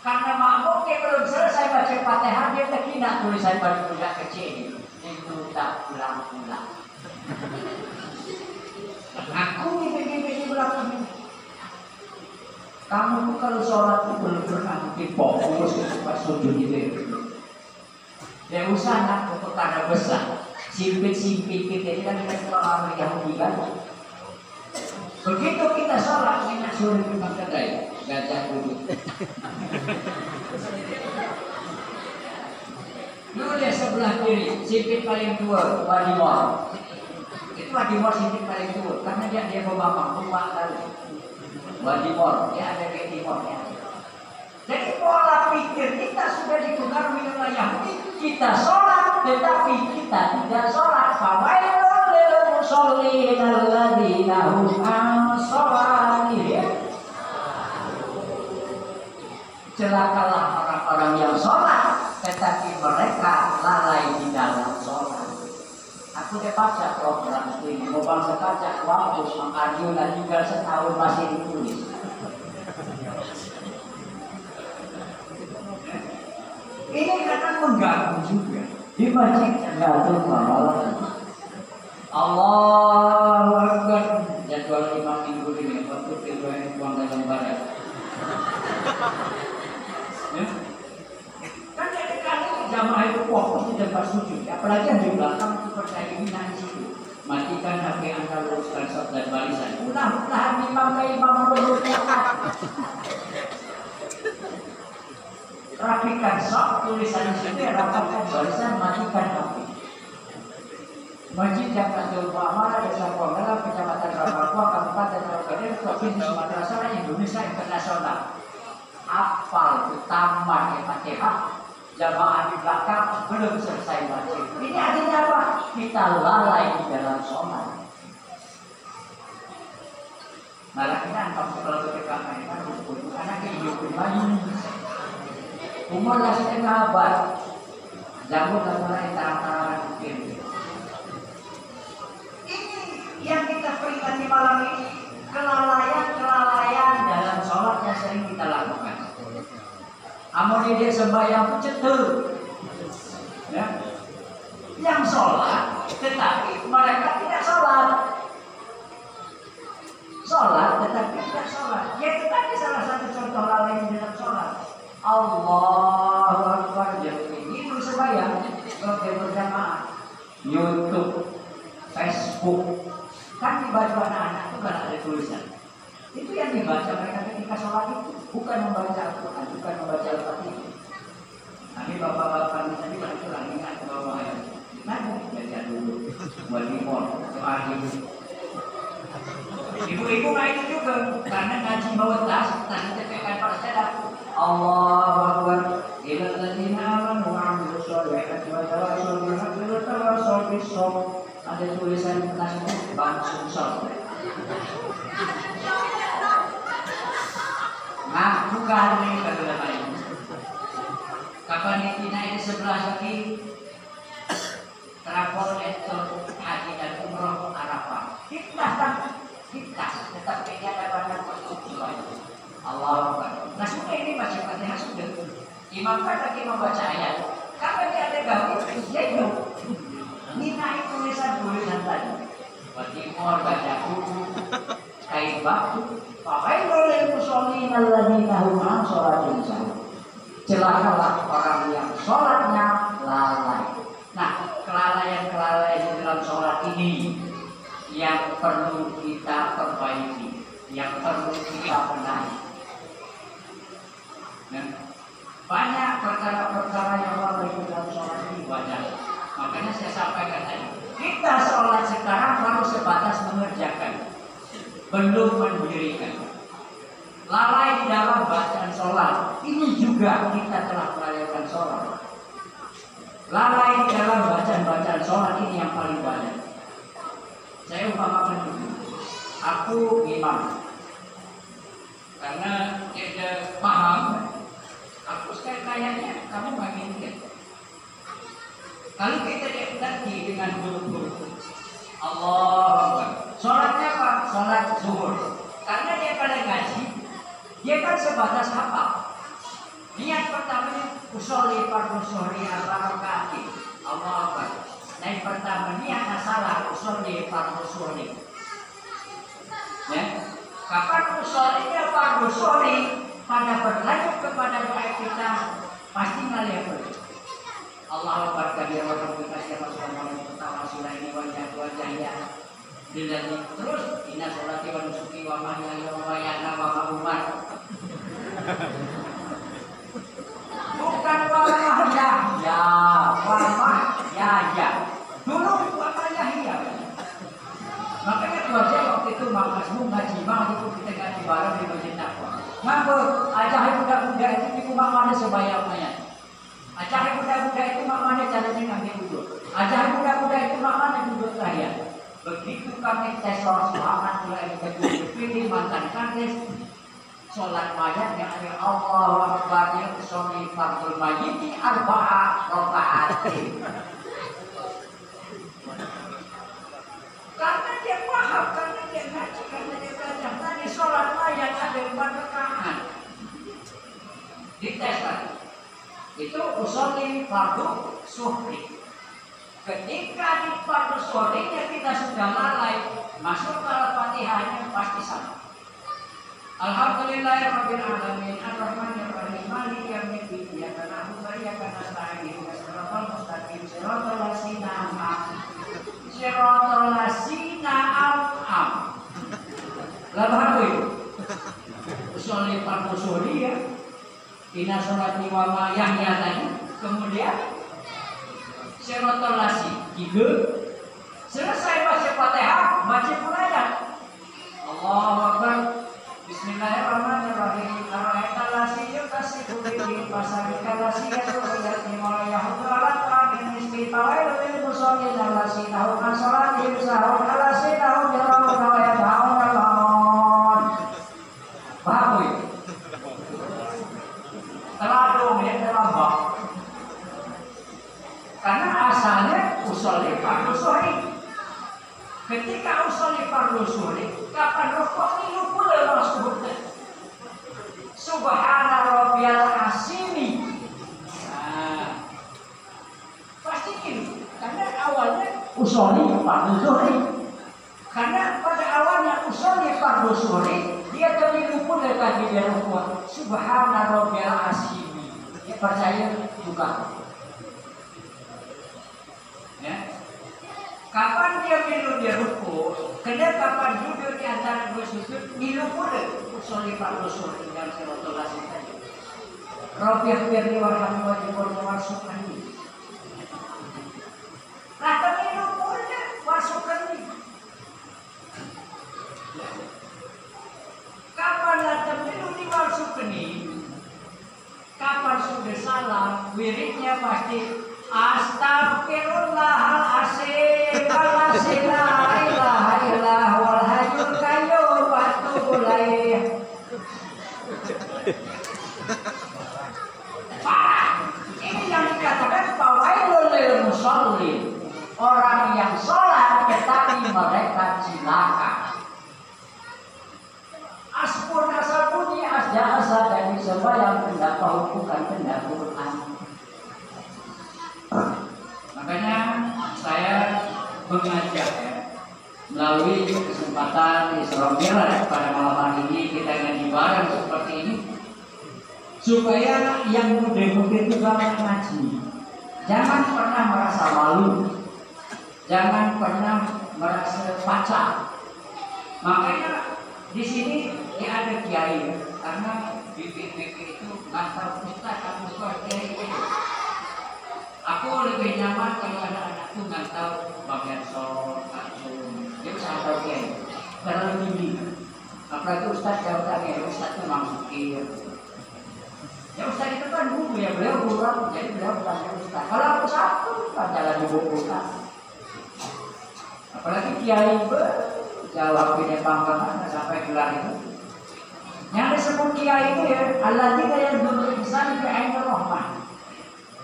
Karena makmumnya belum selesai baca Fatihah, dia terkina tulisan baju budak kecil itu tak pulang-pulang. Aku di belakang ini. Kamu tuh kalau sholat itu belum pernah fokus pas sujud itu. Ya usah nak untuk tanda besar, simpit kita ini kan kita orang Yahudi kan. Begitu kita sholat, kita suruh kita kedai, gajah duduk. Dulu dia sebelah kiri, simpit paling tua, Wadimor. Itu Wadimor simpit paling tua, karena dia bawa rumah lalu. Wadimor, dia ada di timurnya. Jadi pola pikir kita sudah dipengaruhi oleh Yahudi. Kita sholat, tetapi kita tidak sholat. Fawailun lil musholliin alladzina hum an sholatihim. Celakalah orang-orang yang sholat, tetapi mereka lalai di dalam sholat. Aku udah baca program ini, mau bangsa baca waktu Mang dan juga setahun masih ditulis. Ini kadang mengganggu juga. Di masjid nggak tuh malah Allahu Ya. Kan ketika jamaah itu fokus di tempat sujud, apalagi yang di belakang itu percaya ini di situ. Matikan HP Anda, luruskan shot dan barisan. Mudah-mudahan imam menurutnya. Rapikan shot, tulisan di situ ya, rapatkan barisan, matikan HP. Masjid Jamatul Muamalah Desa Ponggalan, Kecamatan Ramakwa, Kabupaten Kabupaten, Provinsi Sumatera Selatan, Indonesia Internasional. Hafal utama Fatihah, jamaah di belakang belum selesai baca. Ini artinya apa? Kita lalai di dalam sholat. Malah kita anggap kalau kita mainkan hukum anak hidup lagi. Umur setengah abad, jambut dan mulai tarang-tarang mungkin. Yang kita peringati malam ini kelalaian dalam sholat yang sering kita lakukan. Amun dia sembahyang pun cetur, ya. Yang sholat, tetapi mereka tidak sholat. Sholat, tetapi tidak sholat. Ya tetapi salah satu contoh lalai dalam sholat. Allahu Akbar, ini itu sembahyang, oke berjamaah, YouTube, Facebook. Kan dibaca anak-anak itu kan ada tulisan. Itu yang dibaca mereka ketika sholat itu bukan membaca Al-Quran, bukan membaca Al-Fatihah. Nanti bapak-bapak tadi balik lagi ingat ke bawah ayat. Nanti baca dulu buat impor terakhir. Ibu-ibu nggak itu juga karena ngaji bawa tas, tas tekan pada saya. Allahu Akbar. Ila alladziina aamanu wa 'amilus shalihati wa tawassaw bil haqqi wa tawassaw bis sabr. Ada tulisan nasib Bang Sumsel. Nah, bukan nih kata lain. Kapan ini sebelah lagi trapol itu haji dan umroh Arafah. Kita tetap dia dapat berkumpul. Allah Akbar. Nah, sudah ini baca Fatihah sudah. Imam kan lagi membaca ayat. Kapan dia ada gabung? Ya itu. Nilai tulisan tadi. Watimor baca buku, kain batu. Pakai oleh musolin alladzina hum an sholatin sahun. Celakalah orang yang sholatnya lalai. Nah, kelalaian-kelalaian di dalam sholat ini yang perlu kita perbaiki, yang perlu kita benahi. Nah, banyak perkara-perkara yang lalai di dalam sholat ini banyak. Makanya saya sampaikan tadi, kita sholat sekarang baru sebatas mengerjakan, belum mendirikan. Lalai di dalam bacaan sholat, ini juga kita telah melalaikan sholat. Lalai di dalam bacaan sholat ini yang paling banyak. Saya umpamakan dulu, aku imam, karena dia paham, aku kayaknya kamu makin ingat. Kalau kita diikuti dengan huruf-huruf Allah Akbar. Sholatnya apa? Sholat zuhur. Karena dia pada ngaji, dia kan sebatas hafal. Niat pertamanya usolli fardhu zuhri arba'ah rakaat. Allah Akbar. Yang pertama niat salah usolli fardhu zuhri. Ya. Kapan usollinya fardhu zuhri? Pada berlanjut kepada doa kita pasti ngalihat. Allah Akbar kabir wa rabbika syarra pertama surah ini wajah dilani terus inna sholati wa nusuki wa mahyaya wa mamati wa mamati bukan wa mahyaya wa mahyaya dulu wa mahyaya. Makanya keluarga waktu itu makasmu ngaji itu kita ngaji bareng di Masjid Naqwa ngambek ajah budak-budak itu di rumah mana sebayangnya. Ajar budak-budak itu maknanya caranya ngambil wudhu. Ajar budak-budak itu maknanya duduk saya. Begitu kami tes sholat Muhammad mulai kita pilih mantan kades sholat mayat yang ada Allahu Akbar yang sholat fardhu mayyiti arba'ah rakaat. Karena dia paham, karena dia ngaji, karena dia belajar tadi sholat mayat ada 4 rakaat. Dites tadi. Itu usolli fardhu zuhri. Ketika di fardhu zuhrinya kita sudah lalai, masuk ke Al-Fatihahnya pasti sama. Alhamdulillahirabbil alamin arrahmanir rahim maliki yaumiddin iyyaka na'budu wa iyyaka nasta'in ihdinas siratal mustaqim siratal ladzina an'amta Lalu usul fardu syuri ya. Inna sholati wa ma yahya tadi. Kemudian siratal ladzina 3. Selesai baca Fatihah, baca ayat. Allahu Akbar. Bismillahirrahmanirrahim. Ara'aital ladzi yukazzibu biddin fasadika ladzi yad'u yatim wa yahuddu 'ala ta'amil miskin fawailul lil musallin allazina hum 'an shalatihim sahun allazina hum yura'una wa yad'una al-maut. Paham ya? Terlalu ya terlambat. Karena asalnya usolli fardu syuri. Ketika usolli fardu syuri, kapan rukuk itu pula maksudnya. Subhana rabbiyal azim. Nah, pasti ini. Karena awalnya usolli fardu syuri. Karena pada awalnya usolli fardu syuri, dia terliru pula tadi dia rukuk. Subhana rabbiyal azim. Dia percaya juga. Ya. Kapan dia milu dia ruku, kena kapan duduk di antara dua sujud, milu pula usolli fardu syuri yang siratal ladzina tadi. Rabbi ighfirli warhamni warzuqni. Kata milu pula warzuqni. Kapan lata milu di warzuqni? Kapan sudah salah, wiridnya pasti Astaghfirullahaladzim Alladzi la ilaha illa huwal hayyul qayyum wa atubu ilaih. Ini yang dikatakan fawailul lil musallin. Orang yang sholat tetapi mereka cilaka. Aspun asabuni asja asa dari semua yang hendak bukan hendak Quran. Makanya saya mengajak ya, melalui kesempatan Isra Mi'raj pada malam hari ini kita ngaji bareng seperti ini, supaya yang muda-muda juga ngaji, jangan pernah merasa malu, jangan pernah merasa pacar. Makanya di sini ya ada kiai, karena BPPP itu ngantar ustaz atau kiai. Aku lebih nyaman kalau ada anakku nggak tahu bagian sol, kacung, dia bisa tahu kiai. Terlalu tinggi. Apalagi ustaz jawabannya, ustaz itu mangkir. Ya ustaz itu kan guru ya, beliau guru, jadi beliau bukan ustaz. Kalau aku satu, kan jalan buku kan. Apalagi kiai jawab ini pangkalan sampai gelar itu. Yang disebut kiai itu ya, alladzina yanzuru al-insana bi'ainir rahmah.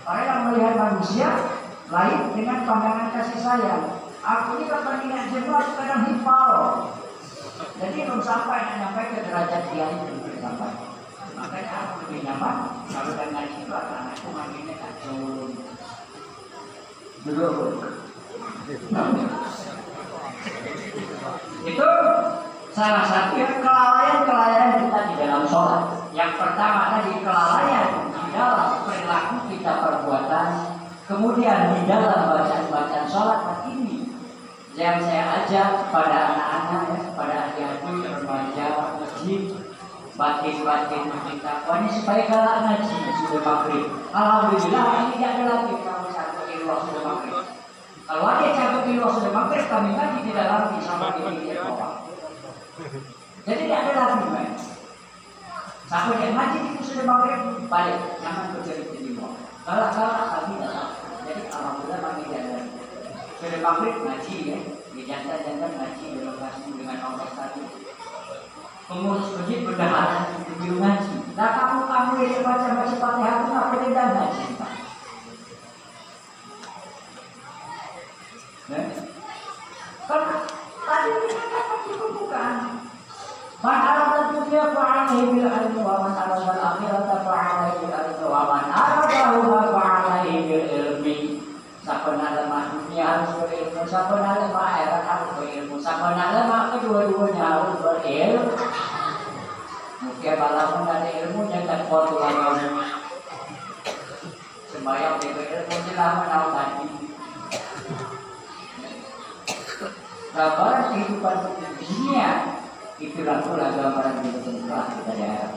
Orang yang melihat manusia lain dengan pandangan kasih sayang. Aku ini kepentingan jemaat kadang hipal. Jadi belum sampai ke derajat kiai belum sampai. Makanya aku lebih nyaman kalau dengan itu anakku manggilnya kacung. Dulu. Itu salah satu kelalaian kita di dalam sholat. Yang pertama tadi kelalaian di dalam perilaku kita perbuatan, kemudian di dalam bacaan sholat ini yang saya ajak kepada anak-anak ya, kepada adik-adik remaja masjid batin-batin kita. Wah ini supaya kalau ngaji sudah maghrib. Alhamdulillah ini tidak ada lagi kamu cabut di luar sudah maghrib. Kalau ada cabut di luar sudah maghrib kami ngaji tidak lagi sama di bawah. Jadi tidak ada lagi man. Sampai yang ngaji itu sudah maghrib balik jangan bercerita di luar. Kalau kami tidak. Jadi alhamdulillah kami tidak. Sudah maghrib ngaji ya, di jantan-jantan ngaji dengan orang tadi. Pengurus masjid berdahara di ngaji. Nah kamu yang baca-baca Fatihah itu apa tidak ngaji? Kan tadi kita dapat bukan. Man arada dunya fa'alaihi bil ilmi wa man arada al-akhirata fa'alaihi bil ilmi wa man arada fa'alaihi bil ilmi. Sabenar lemah dunia harus berilmu, sabenar lemah akhirat harus berilmu, sabenar lemah kedua-duanya harus berilmu. jika balapan ada ilmunya dan kuat ulama sembahyang di ilmu jelas menau tadi. Gambaran kehidupan dunia itulah pula gambaran kehidupan kita di akhirat.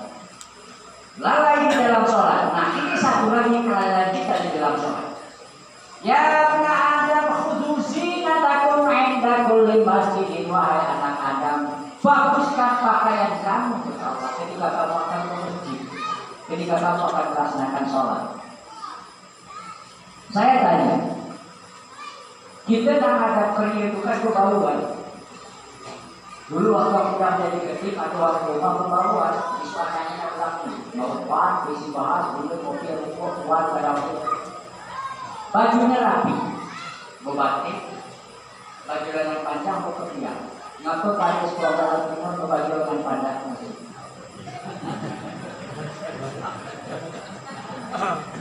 Lalai di dalam sholat. Nah ini satu lagi kelalaian kita di dalam sholat. Ya ibna Adam khudhu zinatakum inda kulli masjidin. Wahai anak Adam, baguskan pakaian kamu untuk Allah ketika kamu akan ke masjid, ketika kamu akan melaksanakan sholat. Saya tanya, kita yang ada kerja itu kan kebaruan. Dulu waktu kita jadi kecil atau waktu rumah kebaruan, disuaranya orang melakukan, bisi bahas, dulu kopi rukuk, kuat pada waktu. Bajunya rapi, berbatik, baju lengan panjang, berkeriang. Ngapa pada sekolah dalam timur ke baju lengan panjang masih?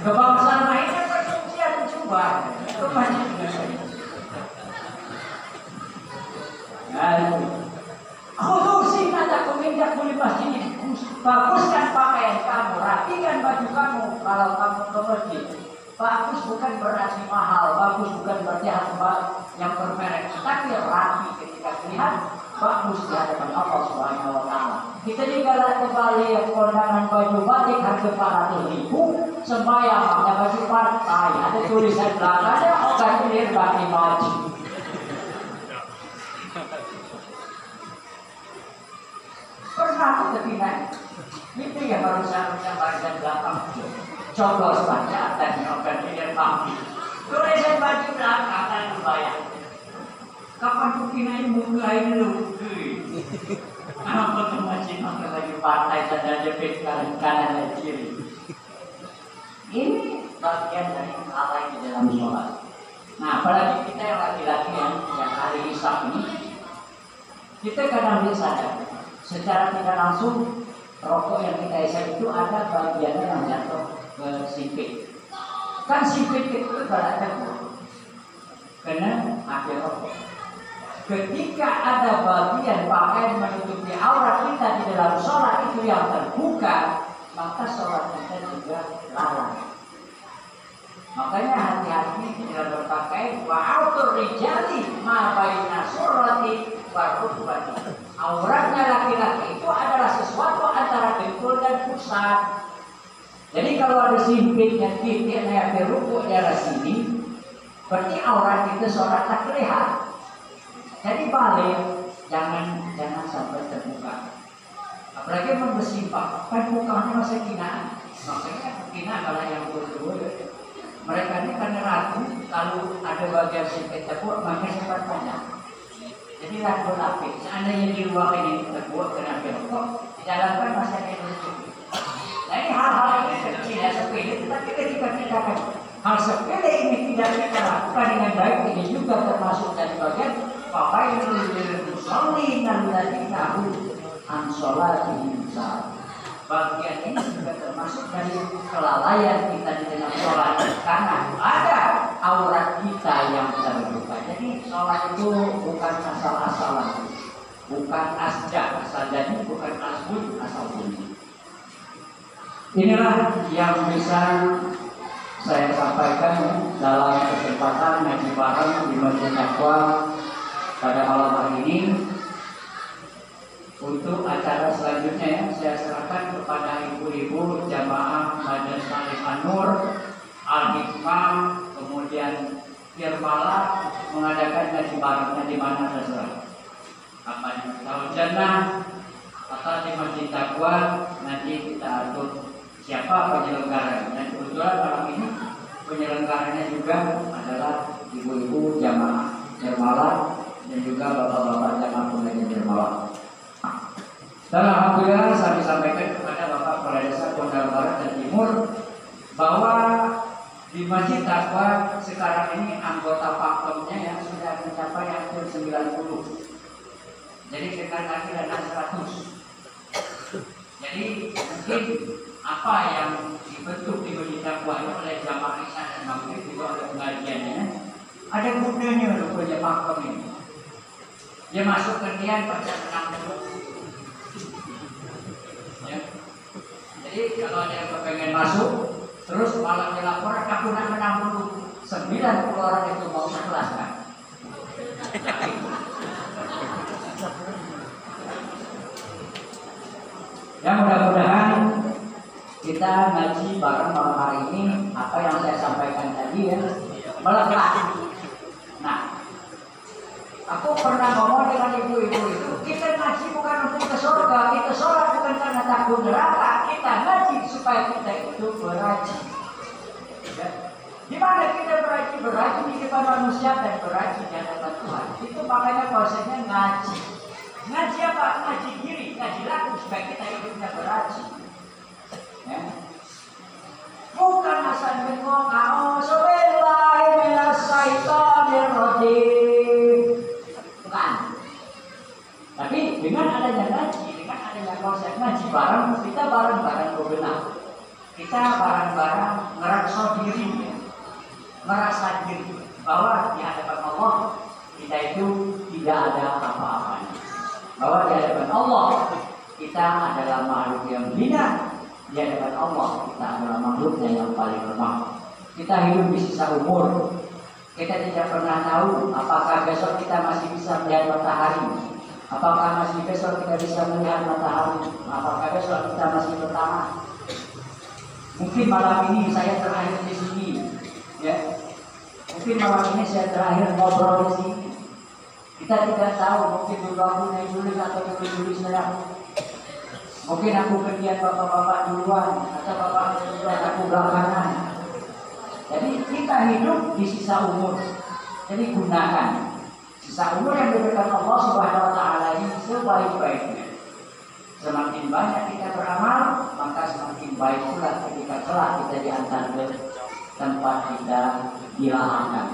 Kebangsaan lainnya konsumsi atau coba, itu banyak juga. Khususin ada kemindak boleh masjid. Baguskan pakaian kamu, rapikan baju kamu kalau kamu ke masjid. Bagus bukan berarti mahal, bagus bukan berarti harga yang bermerek, tapi rapi ketika terlihat bagus di hadapan Allah Subhanahu wa Ta'ala. Kita juga kembali kondangan baju batik harga 400.000, sembahyang pakai baju partai, ada tulisan belakangnya obat clear bagi maju. Pernah aku ketinggalan, itu yang baru seharusnya bagian belakang. Contoh saja dan obat clear bagi tulisan baju belakang dan membayar. Kapan kukinain mulai dulu? Apa tuh masih pakai baju partai dan jepit kanan dan kiri? Ini bagian dari lalai di dalam sholat. Nah, apalagi kita yang laki-laki yang hari Isya ini, kita kadang bisa sadar secara tidak langsung rokok yang kita isap itu ada bagiannya yang jatuh ke sipit. Kan sipit itu beratnya kena akhir rokok. Ketika ada bagian pakaian menutupi aurat kita di dalam sholat itu yang terbuka, maka sholat kita juga lalai. Makanya hati-hati di dalam berpakaian. Wa'autur rijali ma baina surati wa rukbati. Auratnya laki-laki itu adalah sesuatu antara dengkul dan pusat. Jadi kalau ada simpitnya titiknya di rukuk daerah sini, berarti aurat itu sholat tak terlihat. Jadi balik, jangan sampai terbuka. Apalagi membersifat, kan mukanya masih kinaan. Maksudnya kinaan kalau yang berdua, mereka ini karena ragu kalau ada bagian sempit terbuka, maka sempat panjang. Jadi ragu lapis. Seandainya di ruang ini terbuka kena belok, di dalam kan masih ada yang lucu. Nah ini hal-hal ini kecil ya sepele, tetapi ketika kita kan hal sepele ini tidak kita lakukan dengan baik, ini juga termasuk dari bagian Fawailul lil musallin alladzina hum an sholatihim sahun. Bagian ini juga termasuk dari kelalaian kita di dalam sholat karena ada aurat kita yang terbuka. Jadi sholat itu bukan asal-asalan, bukan asjad asal jadi, bukan asbun asal bunyi. Inilah yang bisa saya sampaikan dalam kesempatan ngaji bareng di Masjid Taqwa pada malam hari ini. Untuk acara selanjutnya ya, saya serahkan kepada ibu-ibu jamaah Madrasah Al-Nur, Al-Hikmah, kemudian Firmala mengadakan ngaji barengnya di mana terserah. Apa di Tahun Jannah atau di Masjid Taqwa, nanti kita atur siapa penyelenggaranya. Dan kebetulan malam ini penyelenggaranya juga adalah ibu-ibu jamaah Firmala dan juga bapak-bapak jamaah pengajian Firmala. Dan alhamdulillah saya sampaikan kepada Bapak Kepala Desa Kondal Barat dan Timur bahwa di Masjid Taqwa sekarang ini anggota pakemnya yang sudah mencapai hampir 90. Jadi dengan akhirnya 100. Jadi mungkin apa yang dibentuk di Masjid Taqwa ini oleh jamaah Isya dan Maghrib juga oleh pengajiannya, ada gunanya loh punya pakem ini. Dia masuk ke dia pada 60. Jadi kalau ada yang pengen masuk, terus malam laporan aku nak menang dulu 90 orang itu mau sekelas kan? Ya mudah-mudahan kita ngaji bareng malam hari ini apa yang saya sampaikan tadi ya melekat. Nah, aku pernah ngomong dengan ibu-ibu itu, kita ngaji bukan untuk ke surga, kita sholat bukan karena takut neraka, kita ngaji supaya kita itu beraji. Ya. Di mana kita beraji di depan manusia dan beraji di hadapan Tuhan. Itu makanya bahasanya ngaji. Ngaji apa? Ngaji diri, ngaji laku supaya kita hidupnya beraji. Ya. Bukan asal bengong, a'udzubillahi minasyaitonirrajim. Bukan. Tapi dengan adanya ngaji, dengan adanya konsep ngaji bareng, kita bareng-bareng bebenah. Kita bareng-bareng ngerasa diri, merasa diri bahwa di hadapan Allah kita itu tidak ada apa-apanya. Bahwa di hadapan Allah kita adalah makhluk yang hina. Di hadapan Allah kita adalah makhluknya yang paling lemah. Kita hidup di sisa umur. Kita tidak pernah tahu apakah besok kita masih bisa melihat matahari. Apakah masih besok kita bisa melihat matahari. Apakah besok kita masih pertama. Mungkin malam ini saya terakhir di sini, ya. Mungkin malam ini saya terakhir ngobrol di sini. Kita tidak tahu, mungkin bulan Juli atau Juli saya. Mungkin aku kemudian bapak-bapak duluan atau bapak duluan aku belakangan. Jadi kita hidup di sisa umur. Jadi gunakan sisa umur yang diberikan Allah Subhanahu Wa Taala ini sebaik-baiknya. Semakin banyak kita beramal, maka semakin baik pula ketika kelak kita diantar ke tempat kita dilahirkan.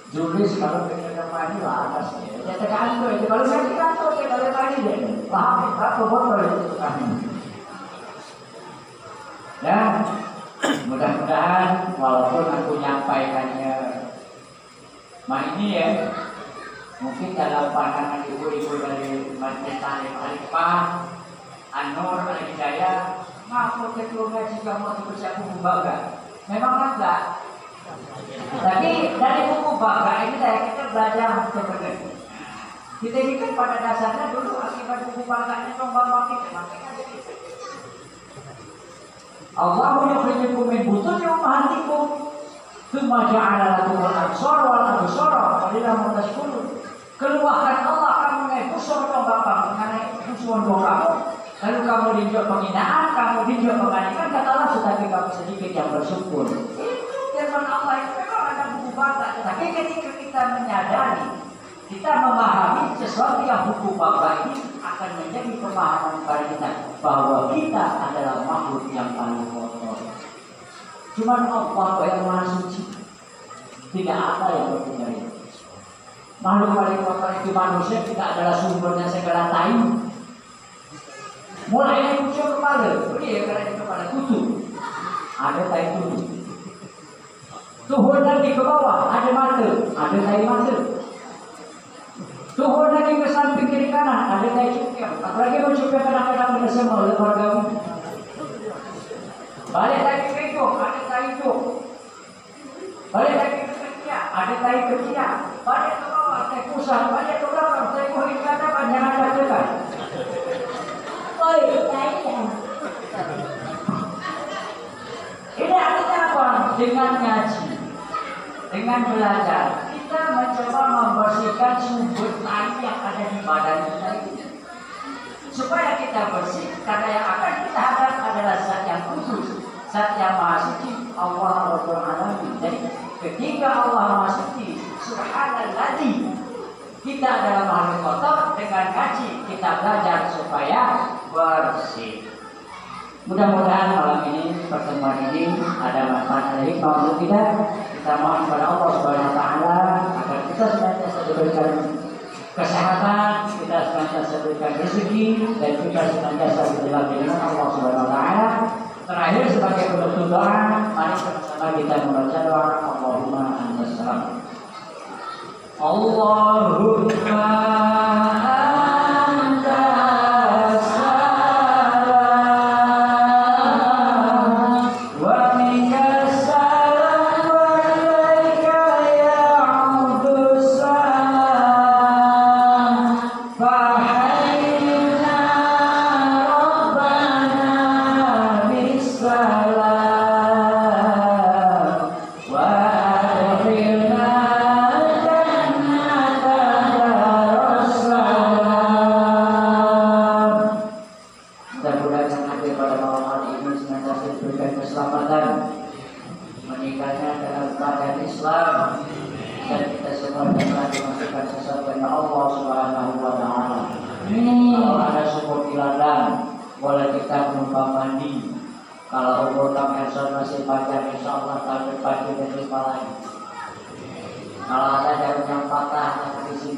Julis kalau kita mandi lah atasnya. Ya tergantung itu kalau saya kantor kita kalau mandi deh. Paham berapa botol itu kami. Dan mudah-mudahan walaupun aku nyampaikannya ini ya. Mungkin dalam pandangan ibu-ibu dari Masjid Talim Alifah, An-Nur, Al-Hidayah, ngaku ketua ngaji kamu terus aku membaga. Memang enggak. Tapi dari buku baga ini kita belajar sebenarnya. Kita ini kan pada dasarnya dulu akibat buku baga itu membawa kita. Makanya begitu. Allah yukhrijukum min butuni ummahatikum tsumma ja'ala lakum al-absara wal absara qalilan ma tashkurun. Keluarkan Allah kamu naik busur dong bapak, mengenai busur dong kamu. Lalu kamu dijuk penghinaan, kamu dijuk penganikan, kata Allah tetapi kamu sedikit yang bersyukur. Itu firman Allah itu memang ada buku baga. Tapi ketika kita menyadari, kita memahami sesuatu yang buku baga ini akan menjadi pemahaman pada kita bahwa kita adalah makhluk yang paling kotor. Cuma Allah yang maha suci, tidak ada yang berpunyai. Makhluk paling kotor itu manusia tidak adalah sumbernya segala tai. Mulai dari kucing kepala, beri ya karena kepala kutu, ada tai kutu. Tuhun lagi ke bawah, ada mata, ada tai mata. Tuhun lagi ke samping kiri kanan, ada tai cupiang. Apalagi mau cupiang kadang-kadang ada semua oleh keluarga. Balik lagi ke itu, ada tai itu. Balik lagi ke ketiak, ada tai ketiak. Balik ke bawah, tai pusat, balik ke belakang, tai kulit kata jangan katakan. Oi, tai ya. Ini artinya apa? Dengan ngaji, dengan belajar, kita mencoba membersihkan sumber tai yang ada di badan kita ini. Supaya kita bersih, karena yang akan kita hadap adalah zat yang kudus, zat yang maha suci, Allah Rabbul Alamin. Jadi ketika Allah maha suci, subhanalladzi, kita adalah makhluk kotor. Dengan ngaji kita belajar supaya bersih. Mudah-mudahan malam ini pertemuan ini ada manfaat dari hikmah untuk kita. Kita mohon kepada Allah Subhanahu Wa Taala agar kita senantiasa diberikan kesehatan, kita senantiasa diberikan rezeki, dan kita senantiasa diberikan dengan Allah Subhanahu Wa Taala. Terakhir sebagai penutup doa, mari sama-sama kita membaca doa Allahumma antas salam. Allahumma antas salam.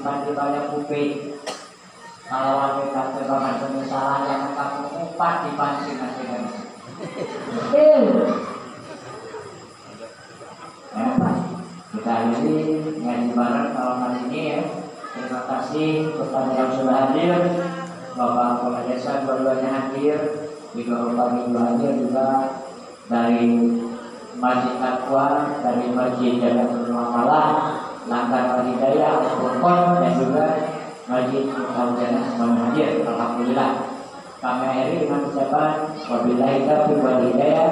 disimpan di banyak kuping. Kalau kita kebangan penyesalan yang kamu umpat di pancing nanti kan. Kita ini ngaji bareng kalau kali ini ya. Terima kasih kepada yang sudah hadir, Bapak Kepala Desa dua-duanya hadir, juga Bapak Minggu hadir juga dari Masjid Takwa, dari Masjid Jannah Malam, Langgar Hidayah, Al-Furqan, dan juga Masjid Al-Jannah semuanya hadir. Alhamdulillah. Kami akhiri dengan ucapan wabillahi taufiq wal hidayah.